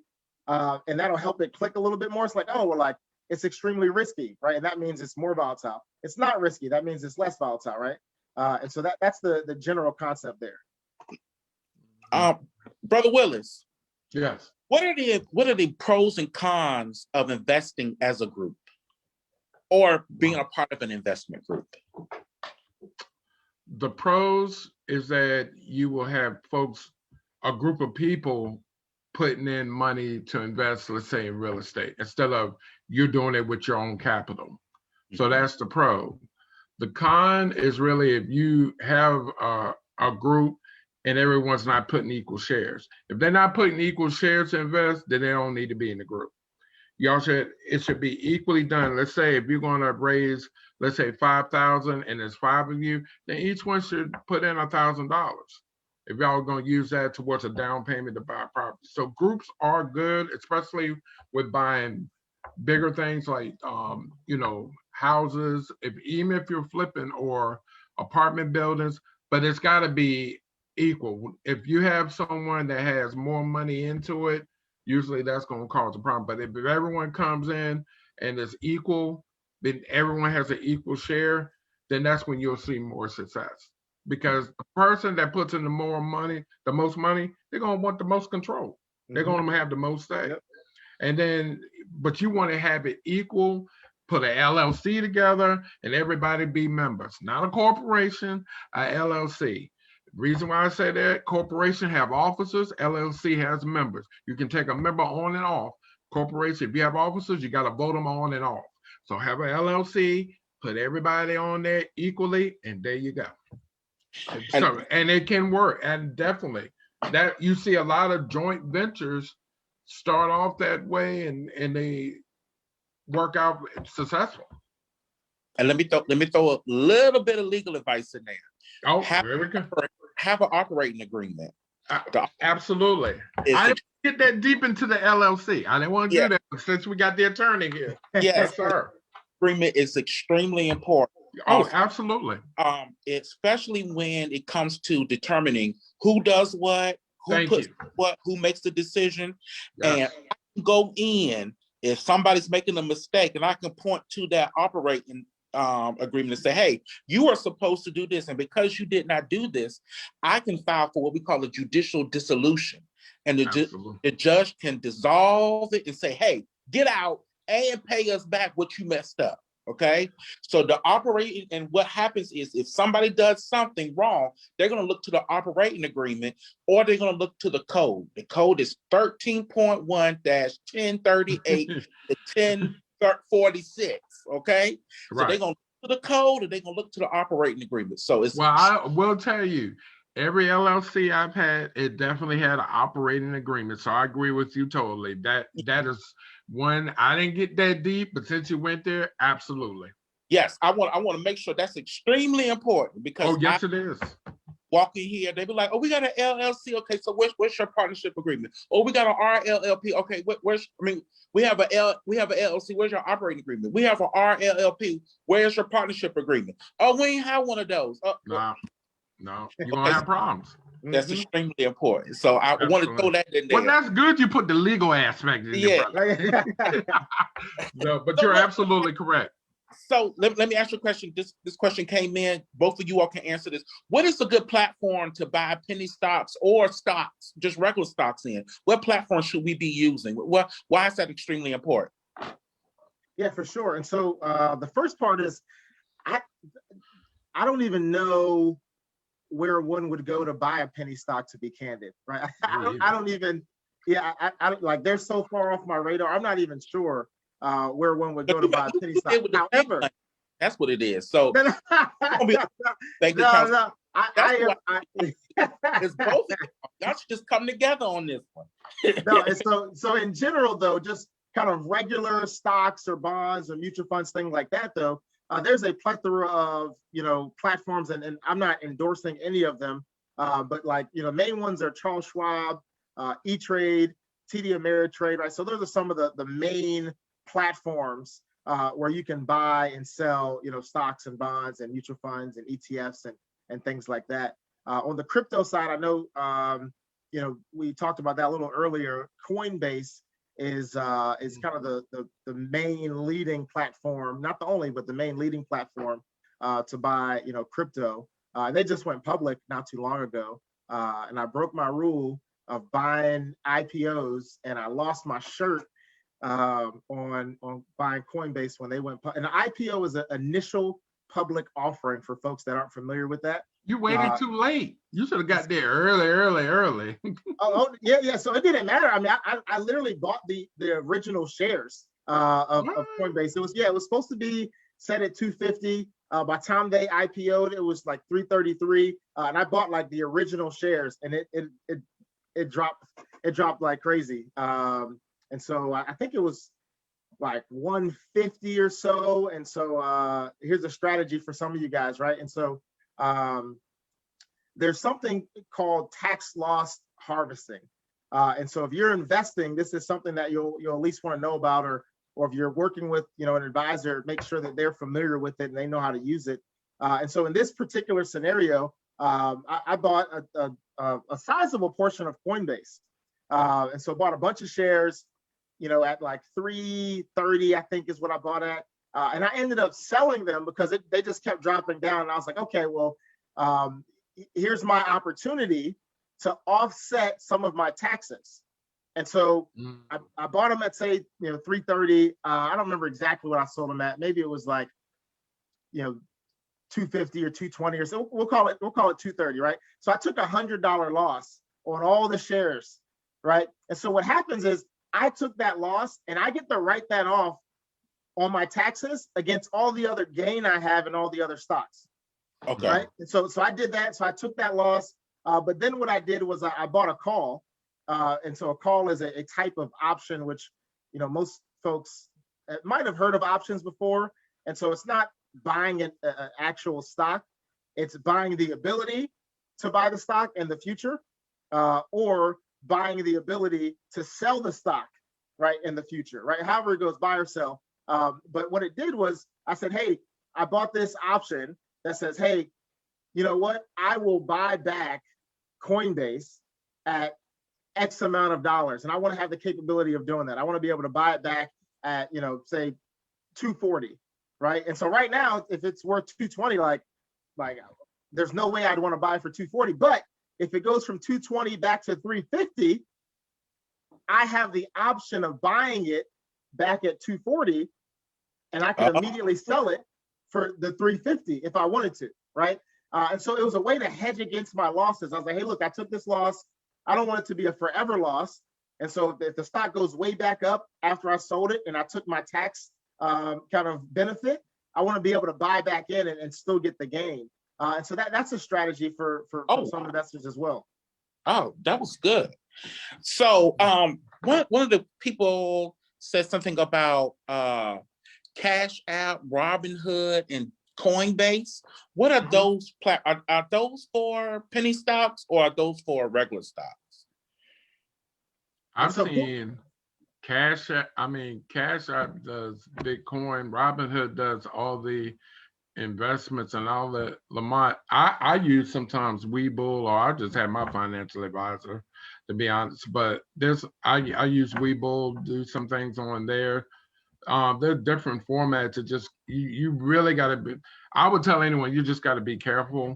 and that'll help it click a little bit more. It's like, oh, well, like it's extremely risky, right? And that means it's more volatile. It's not risky. That means it's less volatile, right? And so that's the general concept there. Brother Willis. Yes. What are the pros and cons of investing as a group, or being a part of an investment group? The pros is that you will have a group of people putting in money to invest, let's say, in real estate, instead of you're doing it with your own capital. So that's the pro. The con is really if you have a group and everyone's not putting equal shares. If they're not putting equal shares to invest, then they don't need to be in the group. It should be equally done. Let's say if you're going to raise, let's say $5,000 and there's 5 of you, then each one should put in $1,000. If y'all are going to use that towards a down payment to buy a property. So groups are good, especially with buying bigger things like, houses, even if you're flipping, or apartment buildings, but it's got to be equal. If you have someone that has more money into it, usually that's going to cause a problem. But if everyone comes in and it's equal, then everyone has an equal share, then that's when you'll see more success. Because the person that puts in the most money, they're going to want the most control. They're going to have the most say. Yep. And then, but you want to have it equal, put an LLC together, and everybody be members. Not a corporation, a LLC. Reason why I say that, corporation have officers, LLC has members. You can take a member on and off. Corporation, if you have officers, you got to vote them on and off. So have an LLC, put everybody on there equally, and there you go. And it can work, and definitely that you see a lot of joint ventures start off that way, and they work out successful. And let me throw a little bit of legal advice in there. Oh, have, there we go. have an operating agreement. The- Absolutely. It's I didn't get that deep into the LLC. I didn't want to Yeah. do that since we got the attorney here. Yes, Yes, sir. agreement is extremely important. Oh, absolutely. Especially when it comes to determining who does what, who Thank puts you. what, who makes the decision, and Yes. I can go in if somebody's making a mistake, and I can point to that operating agreement and say, "Hey, you are supposed to do this, and because you did not do this, I can file for what we call a judicial dissolution, and Absolutely. the judge can dissolve it and say, "Hey, get out and pay us back what you messed up." Okay, so the operating, and what happens is if somebody does something wrong, they're going to look to the operating agreement, or they're going to look to the code. The code is 13.1-1038 to 1046. Okay, so they're Right. going to look to the code, and they're going to look to the operating agreement. So it's Well, I will tell you, every LLC I've had, it definitely had an operating agreement. So I agree with you totally. That is one. I didn't get that deep, but since you went there, absolutely. yes, I want to make sure that's extremely important, because Oh, yes, it is. walk in here, they be like, "Oh, we got an LLC. Okay, so where's your partnership agreement? Oh, we got an RLLP. Okay, we have a LLC. Where's your operating agreement? We have an RLLP. Where's your partnership agreement? Oh, we ain't have one of those. No, you're gonna have problems. That's extremely important. So I want to throw that in there. Well, that's good. You put the legal aspect in there, brother. No, but you're absolutely correct. So let me ask you a question. This question came in. Both of you all can answer this. What is a good platform to buy penny stocks or stocks, just regular stocks in? What platform should we be using? Why is that extremely important? Yeah, for sure. And so the first part is I don't even know where one would go to buy a penny stock, to be candid, right? I don't even, yeah, I don't, like, they're so far off my radar. I'm not even sure where one would go to buy a penny stock. However, that's what it is. So no, it's both. Y'all should just come together on this one. No, so in general though, just kind of regular stocks or bonds or mutual funds, things like that though, there's a plethora of platforms, and I'm not endorsing any of them, but like main ones are Charles Schwab, E-Trade, TD Ameritrade, right? So those are some of the main platforms where you can buy and sell stocks and bonds and mutual funds and ETFs and things like that. On the crypto side, I know we talked about that a little earlier. Coinbase is kind of the main leading platform, not the only, but the main leading platform to buy crypto. They just went public not too long ago, and I broke my rule of buying IPOs, and I lost my shirt on buying Coinbase when they went public. And an IPO is an initial public offering, for folks that aren't familiar with that. You waited too late. You should have got there early. Yeah. So it didn't matter. I mean, I literally bought the original shares of Coinbase. It was supposed to be set at 250. By the time they IPO'd, it was like 333, and I bought like the original shares, and it dropped like crazy. And so I think it was like 150 or so. And so here's a strategy for some of you guys, right? And so there's something called tax loss harvesting. And so if you're investing, this is something that you'll at least want to know about, or if you're working with an advisor, make sure that they're familiar with it and they know how to use it. And so in this particular scenario, I bought a sizable portion of Coinbase. And so bought a bunch of shares, at like 330, I think is what I bought at. And I ended up selling them because they just kept dropping down. And I was like, okay, well, here's my opportunity to offset some of my taxes. And so I bought them at, say, 330. I don't remember exactly what I sold them at. Maybe it was like, 250 or 220 or so. We'll call it 230, right? So I took $100 loss on all the shares, right? And so what happens is I took that loss and I get to write that off on my taxes against all the other gain I have in all the other stocks. Okay. Right. And so I did that. So I took that loss. But then what I did was I bought a call. And so a call is a type of option, which, most folks might have heard of options before. And so it's not buying an actual stock. It's buying the ability to buy the stock in the future, or buying the ability to sell the stock, right, in the future, right? However it goes, buy or sell. But what it did was I said, hey, I bought this option that says, hey, you know what? I will buy back Coinbase at X amount of dollars. And I want to have the capability of doing that. I want to be able to buy it back at, say 240, right? And so right now, if it's worth 220, like there's no way I'd want to buy for 240. But if it goes from 220 back to 350, I have the option of buying it back at 240, and I can immediately sell it for the 350 if I wanted to, right? And so it was a way to hedge against my losses. I was like, hey, look, I took this loss. I don't want it to be a forever loss. And so if the stock goes way back up after I sold it and I took my tax kind of benefit, I want to be able to buy back in and still get the gain. And so that's a strategy for some investors as well. Oh, that was good. So one of the people said something about Cash App, Robinhood, and Coinbase. What are those? Are those for penny stocks or are those for regular stocks? I've seen Cash App. I mean, Cash App does Bitcoin. Robinhood does all the investments and all that. Lamont, I use sometimes Webull, or I just have my financial advisor, to be honest. But I use Webull, do some things on there. There are different formats. It just you really got to be. I would tell anyone, you just got to be careful.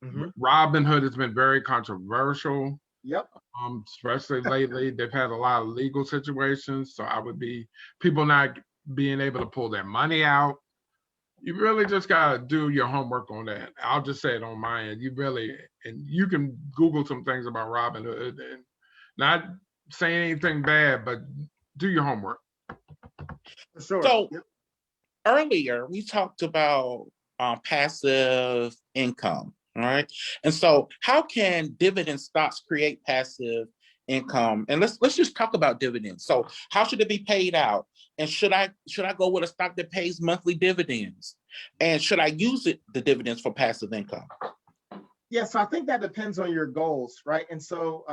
Robinhood has been very controversial. Yep. Especially lately, they've had a lot of legal situations. So I would be people not being able to pull their money out. You really just got to do your homework on that. I'll just say it on my end. And you can Google some things about Robinhood and not saying anything bad, but do your homework. For sure. So earlier we talked about passive income, right? And so how can dividend stocks create passive income? And let's just talk about dividends. So how should it be paid out? And should I go with a stock that pays monthly dividends? And should I use the dividends for passive income? Yeah, so I think that depends on your goals, right? And so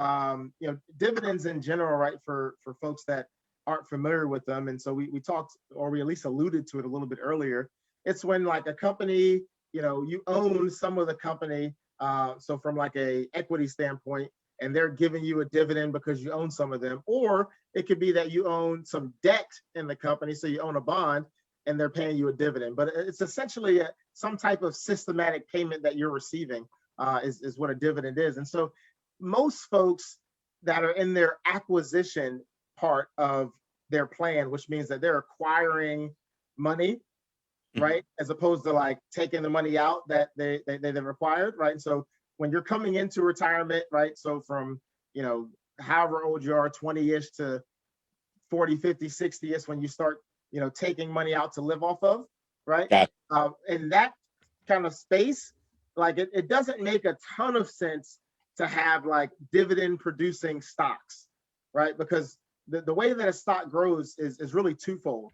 dividends in general, right, for folks that aren't familiar with them. And so we talked, or we at least alluded to it a little bit earlier. It's when like a company, you own some of the company. So from like a equity standpoint, and they're giving you a dividend because you own some of them. Or it could be that you own some debt in the company. So you own a bond and they're paying you a dividend. But it's essentially some type of systematic payment that you're receiving is what a dividend is. And so most folks that are in their acquisition part of their plan, which means that they're acquiring money, right? As opposed to like taking the money out that they've acquired, right? And so when you're coming into retirement, right? So from, however old you are, 20-ish to 40, 50, 60-ish, when you start, taking money out to live off of, right? In that kind of space, like it doesn't make a ton of sense to have like dividend producing stocks, right? Because the way that a stock grows is really twofold.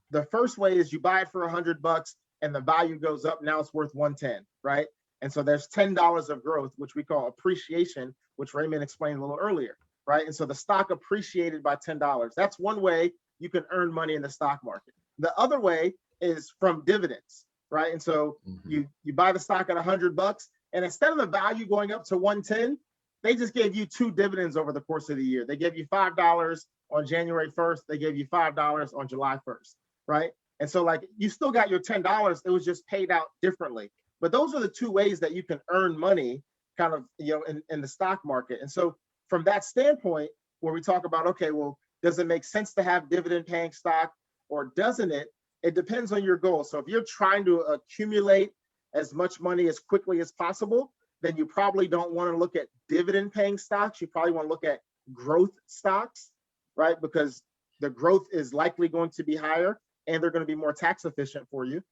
The first way is you buy it for $100 and the value goes up. Now it's worth 110, right? And so there's $10 of growth, which we call appreciation, which Raymond explained a little earlier, right? And so the stock appreciated by $10. That's one way you can earn money in the stock market. The other way is from dividends, right? And so you buy the stock at $100, and instead of the value going up to 110, they just gave you 2 dividends over the course of the year. They gave you $5 on January 1st. They gave you $5 on July 1st, right? And so like you still got your $10. It was just paid out differently. But those are the 2 ways that you can earn money kind of, in the stock market. And so from that standpoint, where we talk about, okay, well, does it make sense to have dividend paying stock or doesn't it? It depends on your goal. So if you're trying to accumulate as much money as quickly as possible, then you probably don't want to look at dividend paying stocks. You probably want to look at growth stocks, right? Because the growth is likely going to be higher and they're going to be more tax efficient for you.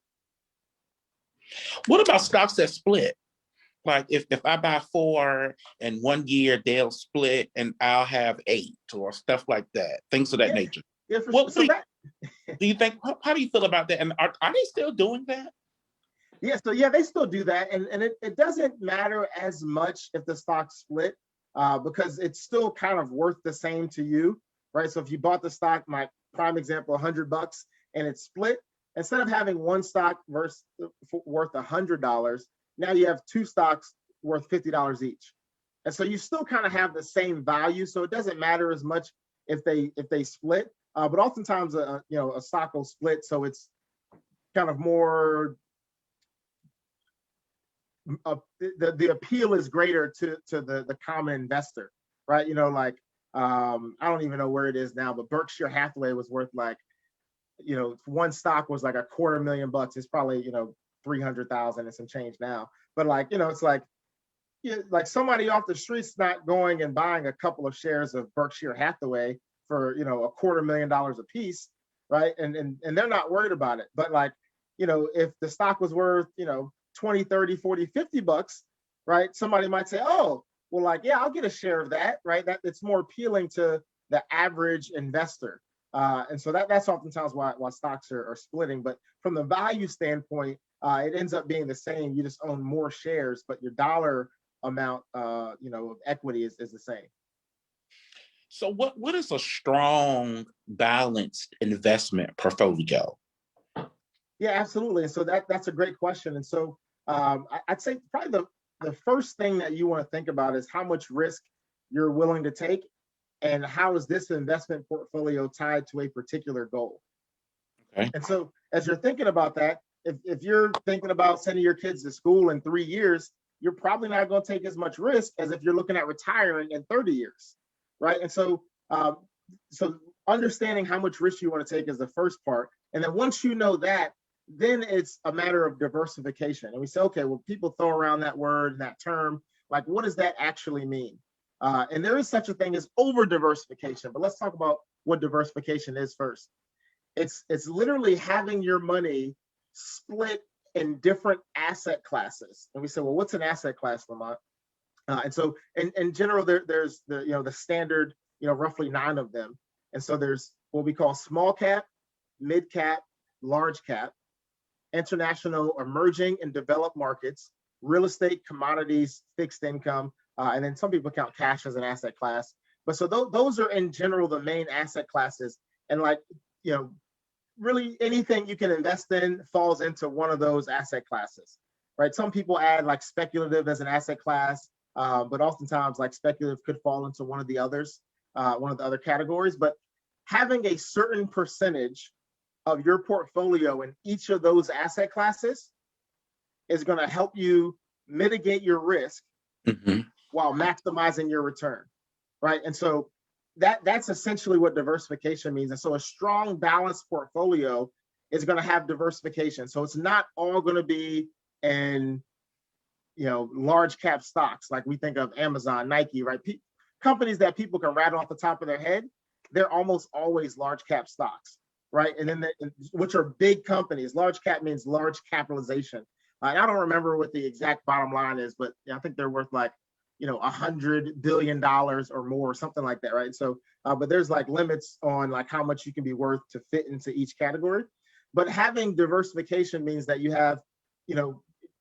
What about stocks that split? Like if I buy 4 and 1 year they'll split and I'll have 8 or stuff like that, things of that nature. Yeah, for sure. Do you think, how do you feel about that? And are they still doing that? Yeah, so yeah, they still do that, and it doesn't matter as much if the stock split, because it's still kind of worth the same to you, right? So if you bought the stock, my prime example, $100, and it's split, instead of having one stock worth $100, now you have two stocks worth $50 each, and so you still kind of have the same value. So it doesn't matter as much if they split, but oftentimes a stock will split, so it's kind of more the appeal is greater to the common investor, right? Like I don't even know where it is now, but Berkshire Hathaway was worth like, one stock was like $250,000. It's probably 300,000 and some change now. But like it's like like somebody off the street's not going and buying a couple of shares of Berkshire Hathaway for $250,000 a piece, right? And they're not worried about it. But like if the stock was worth 20, 30, 40, $50, right? Somebody might say, oh, well, like, yeah, I'll get a share of that, right? That it's more appealing to the average investor. And so that's oftentimes why stocks are splitting. But from the value standpoint, it ends up being the same. You just own more shares, but your dollar amount, of equity is the same. So what is a strong, balanced investment portfolio? Yeah, absolutely. And so that's a great question. And so I'd say probably the first thing that you want to think about is how much risk you're willing to take, and how is this investment portfolio tied to a particular goal. Okay. And so as you're thinking about that, if you're thinking about sending your kids to school in 3 years, you're probably not going to take as much risk as if you're looking at retiring in 30 years, right? And so so understanding how much risk you want to take is the first part. And then once you know that, then it's a matter of diversification. And we say, okay, well, people throw around that word and that term, like, what does that actually mean? And there is such a thing as over diversification, but let's talk about what diversification is first. It's literally having your money split in different asset classes. And we say, well, what's an asset class, Lamont? And so in general, there's the standard, roughly 9 of them. And so there's what we call small cap, mid cap, large cap, international, emerging and developed markets, real estate, commodities, fixed income, and then some people count cash as an asset class. But so those are in general the main asset classes. And like, really anything you can invest in falls into one of those asset classes, right? Some people add like speculative as an asset class, but oftentimes like speculative could fall into one of the others, one of the other categories. But having a certain percentage of your portfolio in each of those asset classes is going to help you mitigate your risk while maximizing your return, right? And so that's essentially what diversification means. And so a strong, balanced portfolio is going to have diversification. So it's not all going to be in, large cap stocks like we think of Amazon, Nike, right? Companies that people can rattle off the top of their head, they're almost always large cap stocks, right? And then which are big companies. Large cap means large capitalization. And I don't remember what the exact bottom line is, but I think they're worth like $100 billion or more, something like that, right? So, but there's like limits on like how much you can be worth to fit into each category. But having diversification means that you have,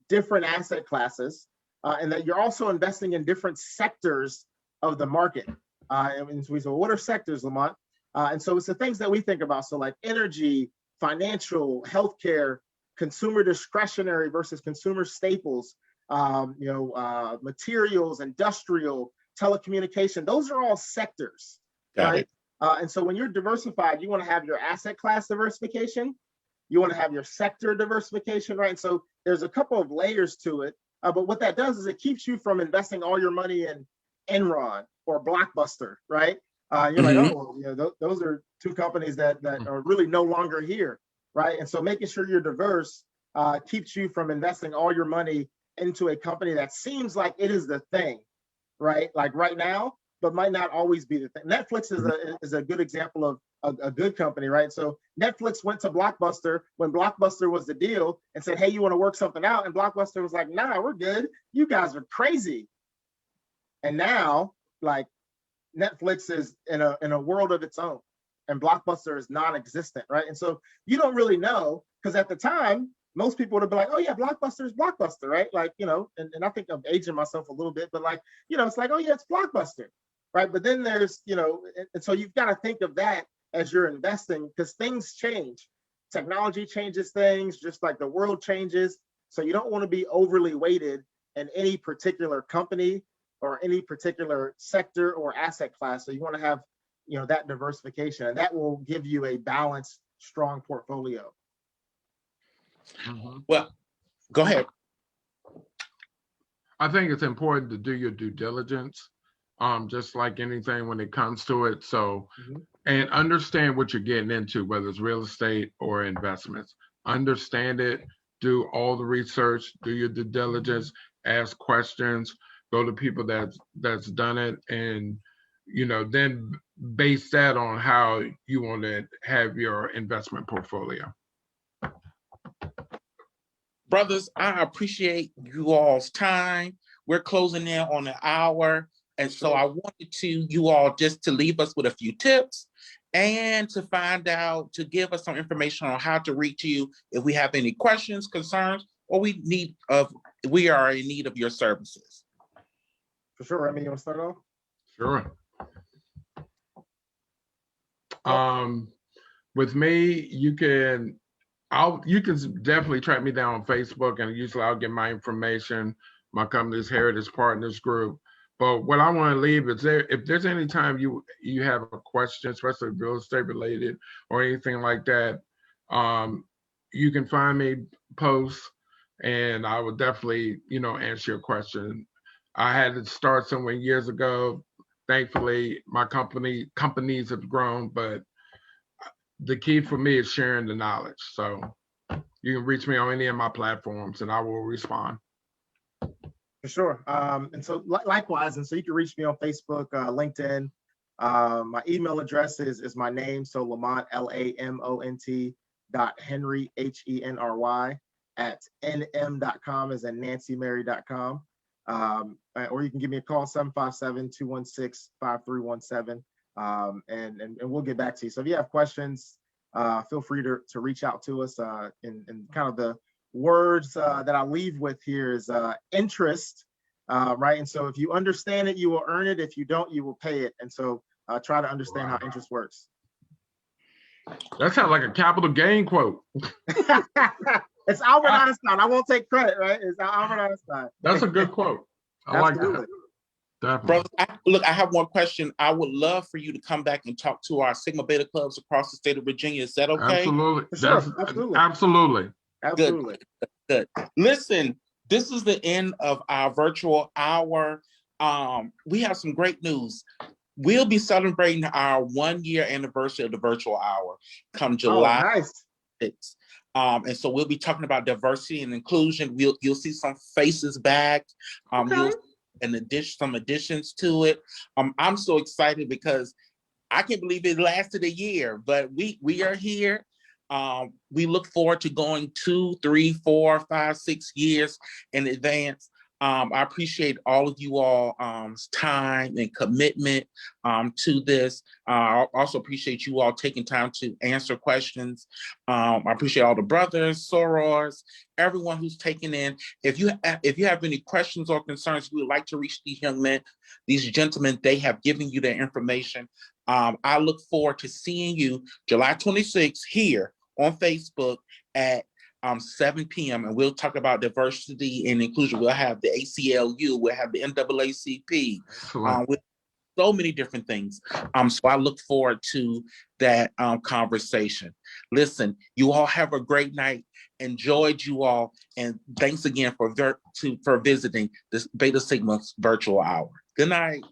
different asset classes, and that you're also investing in different sectors of the market. And so we say, well, what are sectors, Lamont? And so it's the things that we think about. So like energy, financial, healthcare, consumer discretionary versus consumer staples, materials, industrial, telecommunication. Those are all sectors, right? And so when you're diversified, you want to have your asset class diversification. You want to have your sector diversification, right? And so there's a couple of layers to it. But what that does is it keeps you from investing all your money in Enron or Blockbuster, right? You're like, oh, those are two companies that are really no longer here, right? And so making sure you're diverse keeps you from investing all your money into a company that seems like it is the thing, right? Like right now, but might not always be the thing. Netflix is a good example of a good company, right? So Netflix went to Blockbuster when Blockbuster was the deal and said, hey, you want to work something out? And Blockbuster was like, nah, we're good. You guys are crazy. And now, like, Netflix is in a world of its own, and Blockbuster is non-existent, right? And so you don't really know, because at the time, most people would have been like, oh yeah, Blockbuster is Blockbuster, right? Like, and I think I'm aging myself a little bit, but like, it's like, oh yeah, it's Blockbuster, right? But then there's, and so you've got to think of that as you're investing, because things change. Technology changes things, just like the world changes. So you don't want to be overly weighted in any particular company or any particular sector or asset class. So you want to have, that diversification, and that will give you a balanced, strong portfolio. Well, go ahead. I think it's important to do your due diligence, just like anything when it comes to it. So, and understand what you're getting into, whether it's real estate or investments. Understand it, do all the research, do your due diligence, ask questions, go to people that's done it, and then base that on how you want to have your investment portfolio. Brothers, I appreciate you all's time. We're closing in on an hour. And so I wanted you all just to leave us with a few tips and to give us some information on how to reach you if we have any questions, concerns, or we are in need of your services. For sure. Remy, you want to start off? Sure. With me, you can definitely track me down on Facebook, and usually I'll get my information. My company's Heritage Partners Group. But what I want to leave is if there's any time you have a question, especially real estate related or anything like that, you can find me, post, and I will definitely, answer your question. I had to start somewhere years ago. Thankfully, my companies have grown, but the key for me is sharing the knowledge. So you can reach me on any of my platforms and I will respond. For sure. And so likewise, and so you can reach me on Facebook, LinkedIn. My email address is my name. So Lamont, LAMONT .Henry, HENRY @nm.com, as in NancyMary.com. Or you can give me a call, 757-216-5317. And we'll get back to you. So if you have questions, feel free to reach out to us. And kind of the words that I leave with here is interest, right? And so if you understand it, you will earn it. If you don't, you will pay it. And so try to understand how interest works. That sounds like a capital gain quote. It's Albert Einstein. I won't take credit, right? It's Albert Einstein. That's a good quote. I like that. Brother, I have one question. I would love for you to come back and talk to our Sigma Beta clubs across the state of Virginia. Is that okay? Absolutely. Sure. Absolutely. Good. Listen, this is the end of our virtual hour. We have some great news. We'll be celebrating our 1-year anniversary of the virtual hour come July 6th. And so we'll be talking about diversity and inclusion. You'll see some faces back. You'll some additions to it. I'm so excited because I can't believe it lasted a year, but we are here. We look forward to going 2, 3, 4, 5, 6 years in advance. I appreciate all of you all's time and commitment to this. I also appreciate you all taking time to answer questions. I appreciate all the brothers, sorors, everyone who's taken in. If you have any questions or concerns, you would like to reach these young men, these gentlemen, they have given you their information. I look forward to seeing you July 26th here on Facebook at 7 p.m. and we'll talk about diversity and inclusion. We'll have the ACLU, we'll have the NAACP, with so many different things. So I look forward to that conversation. Listen, you all have a great night. Enjoyed you all, and thanks again for visiting this Beta Sigma virtual hour. Good night.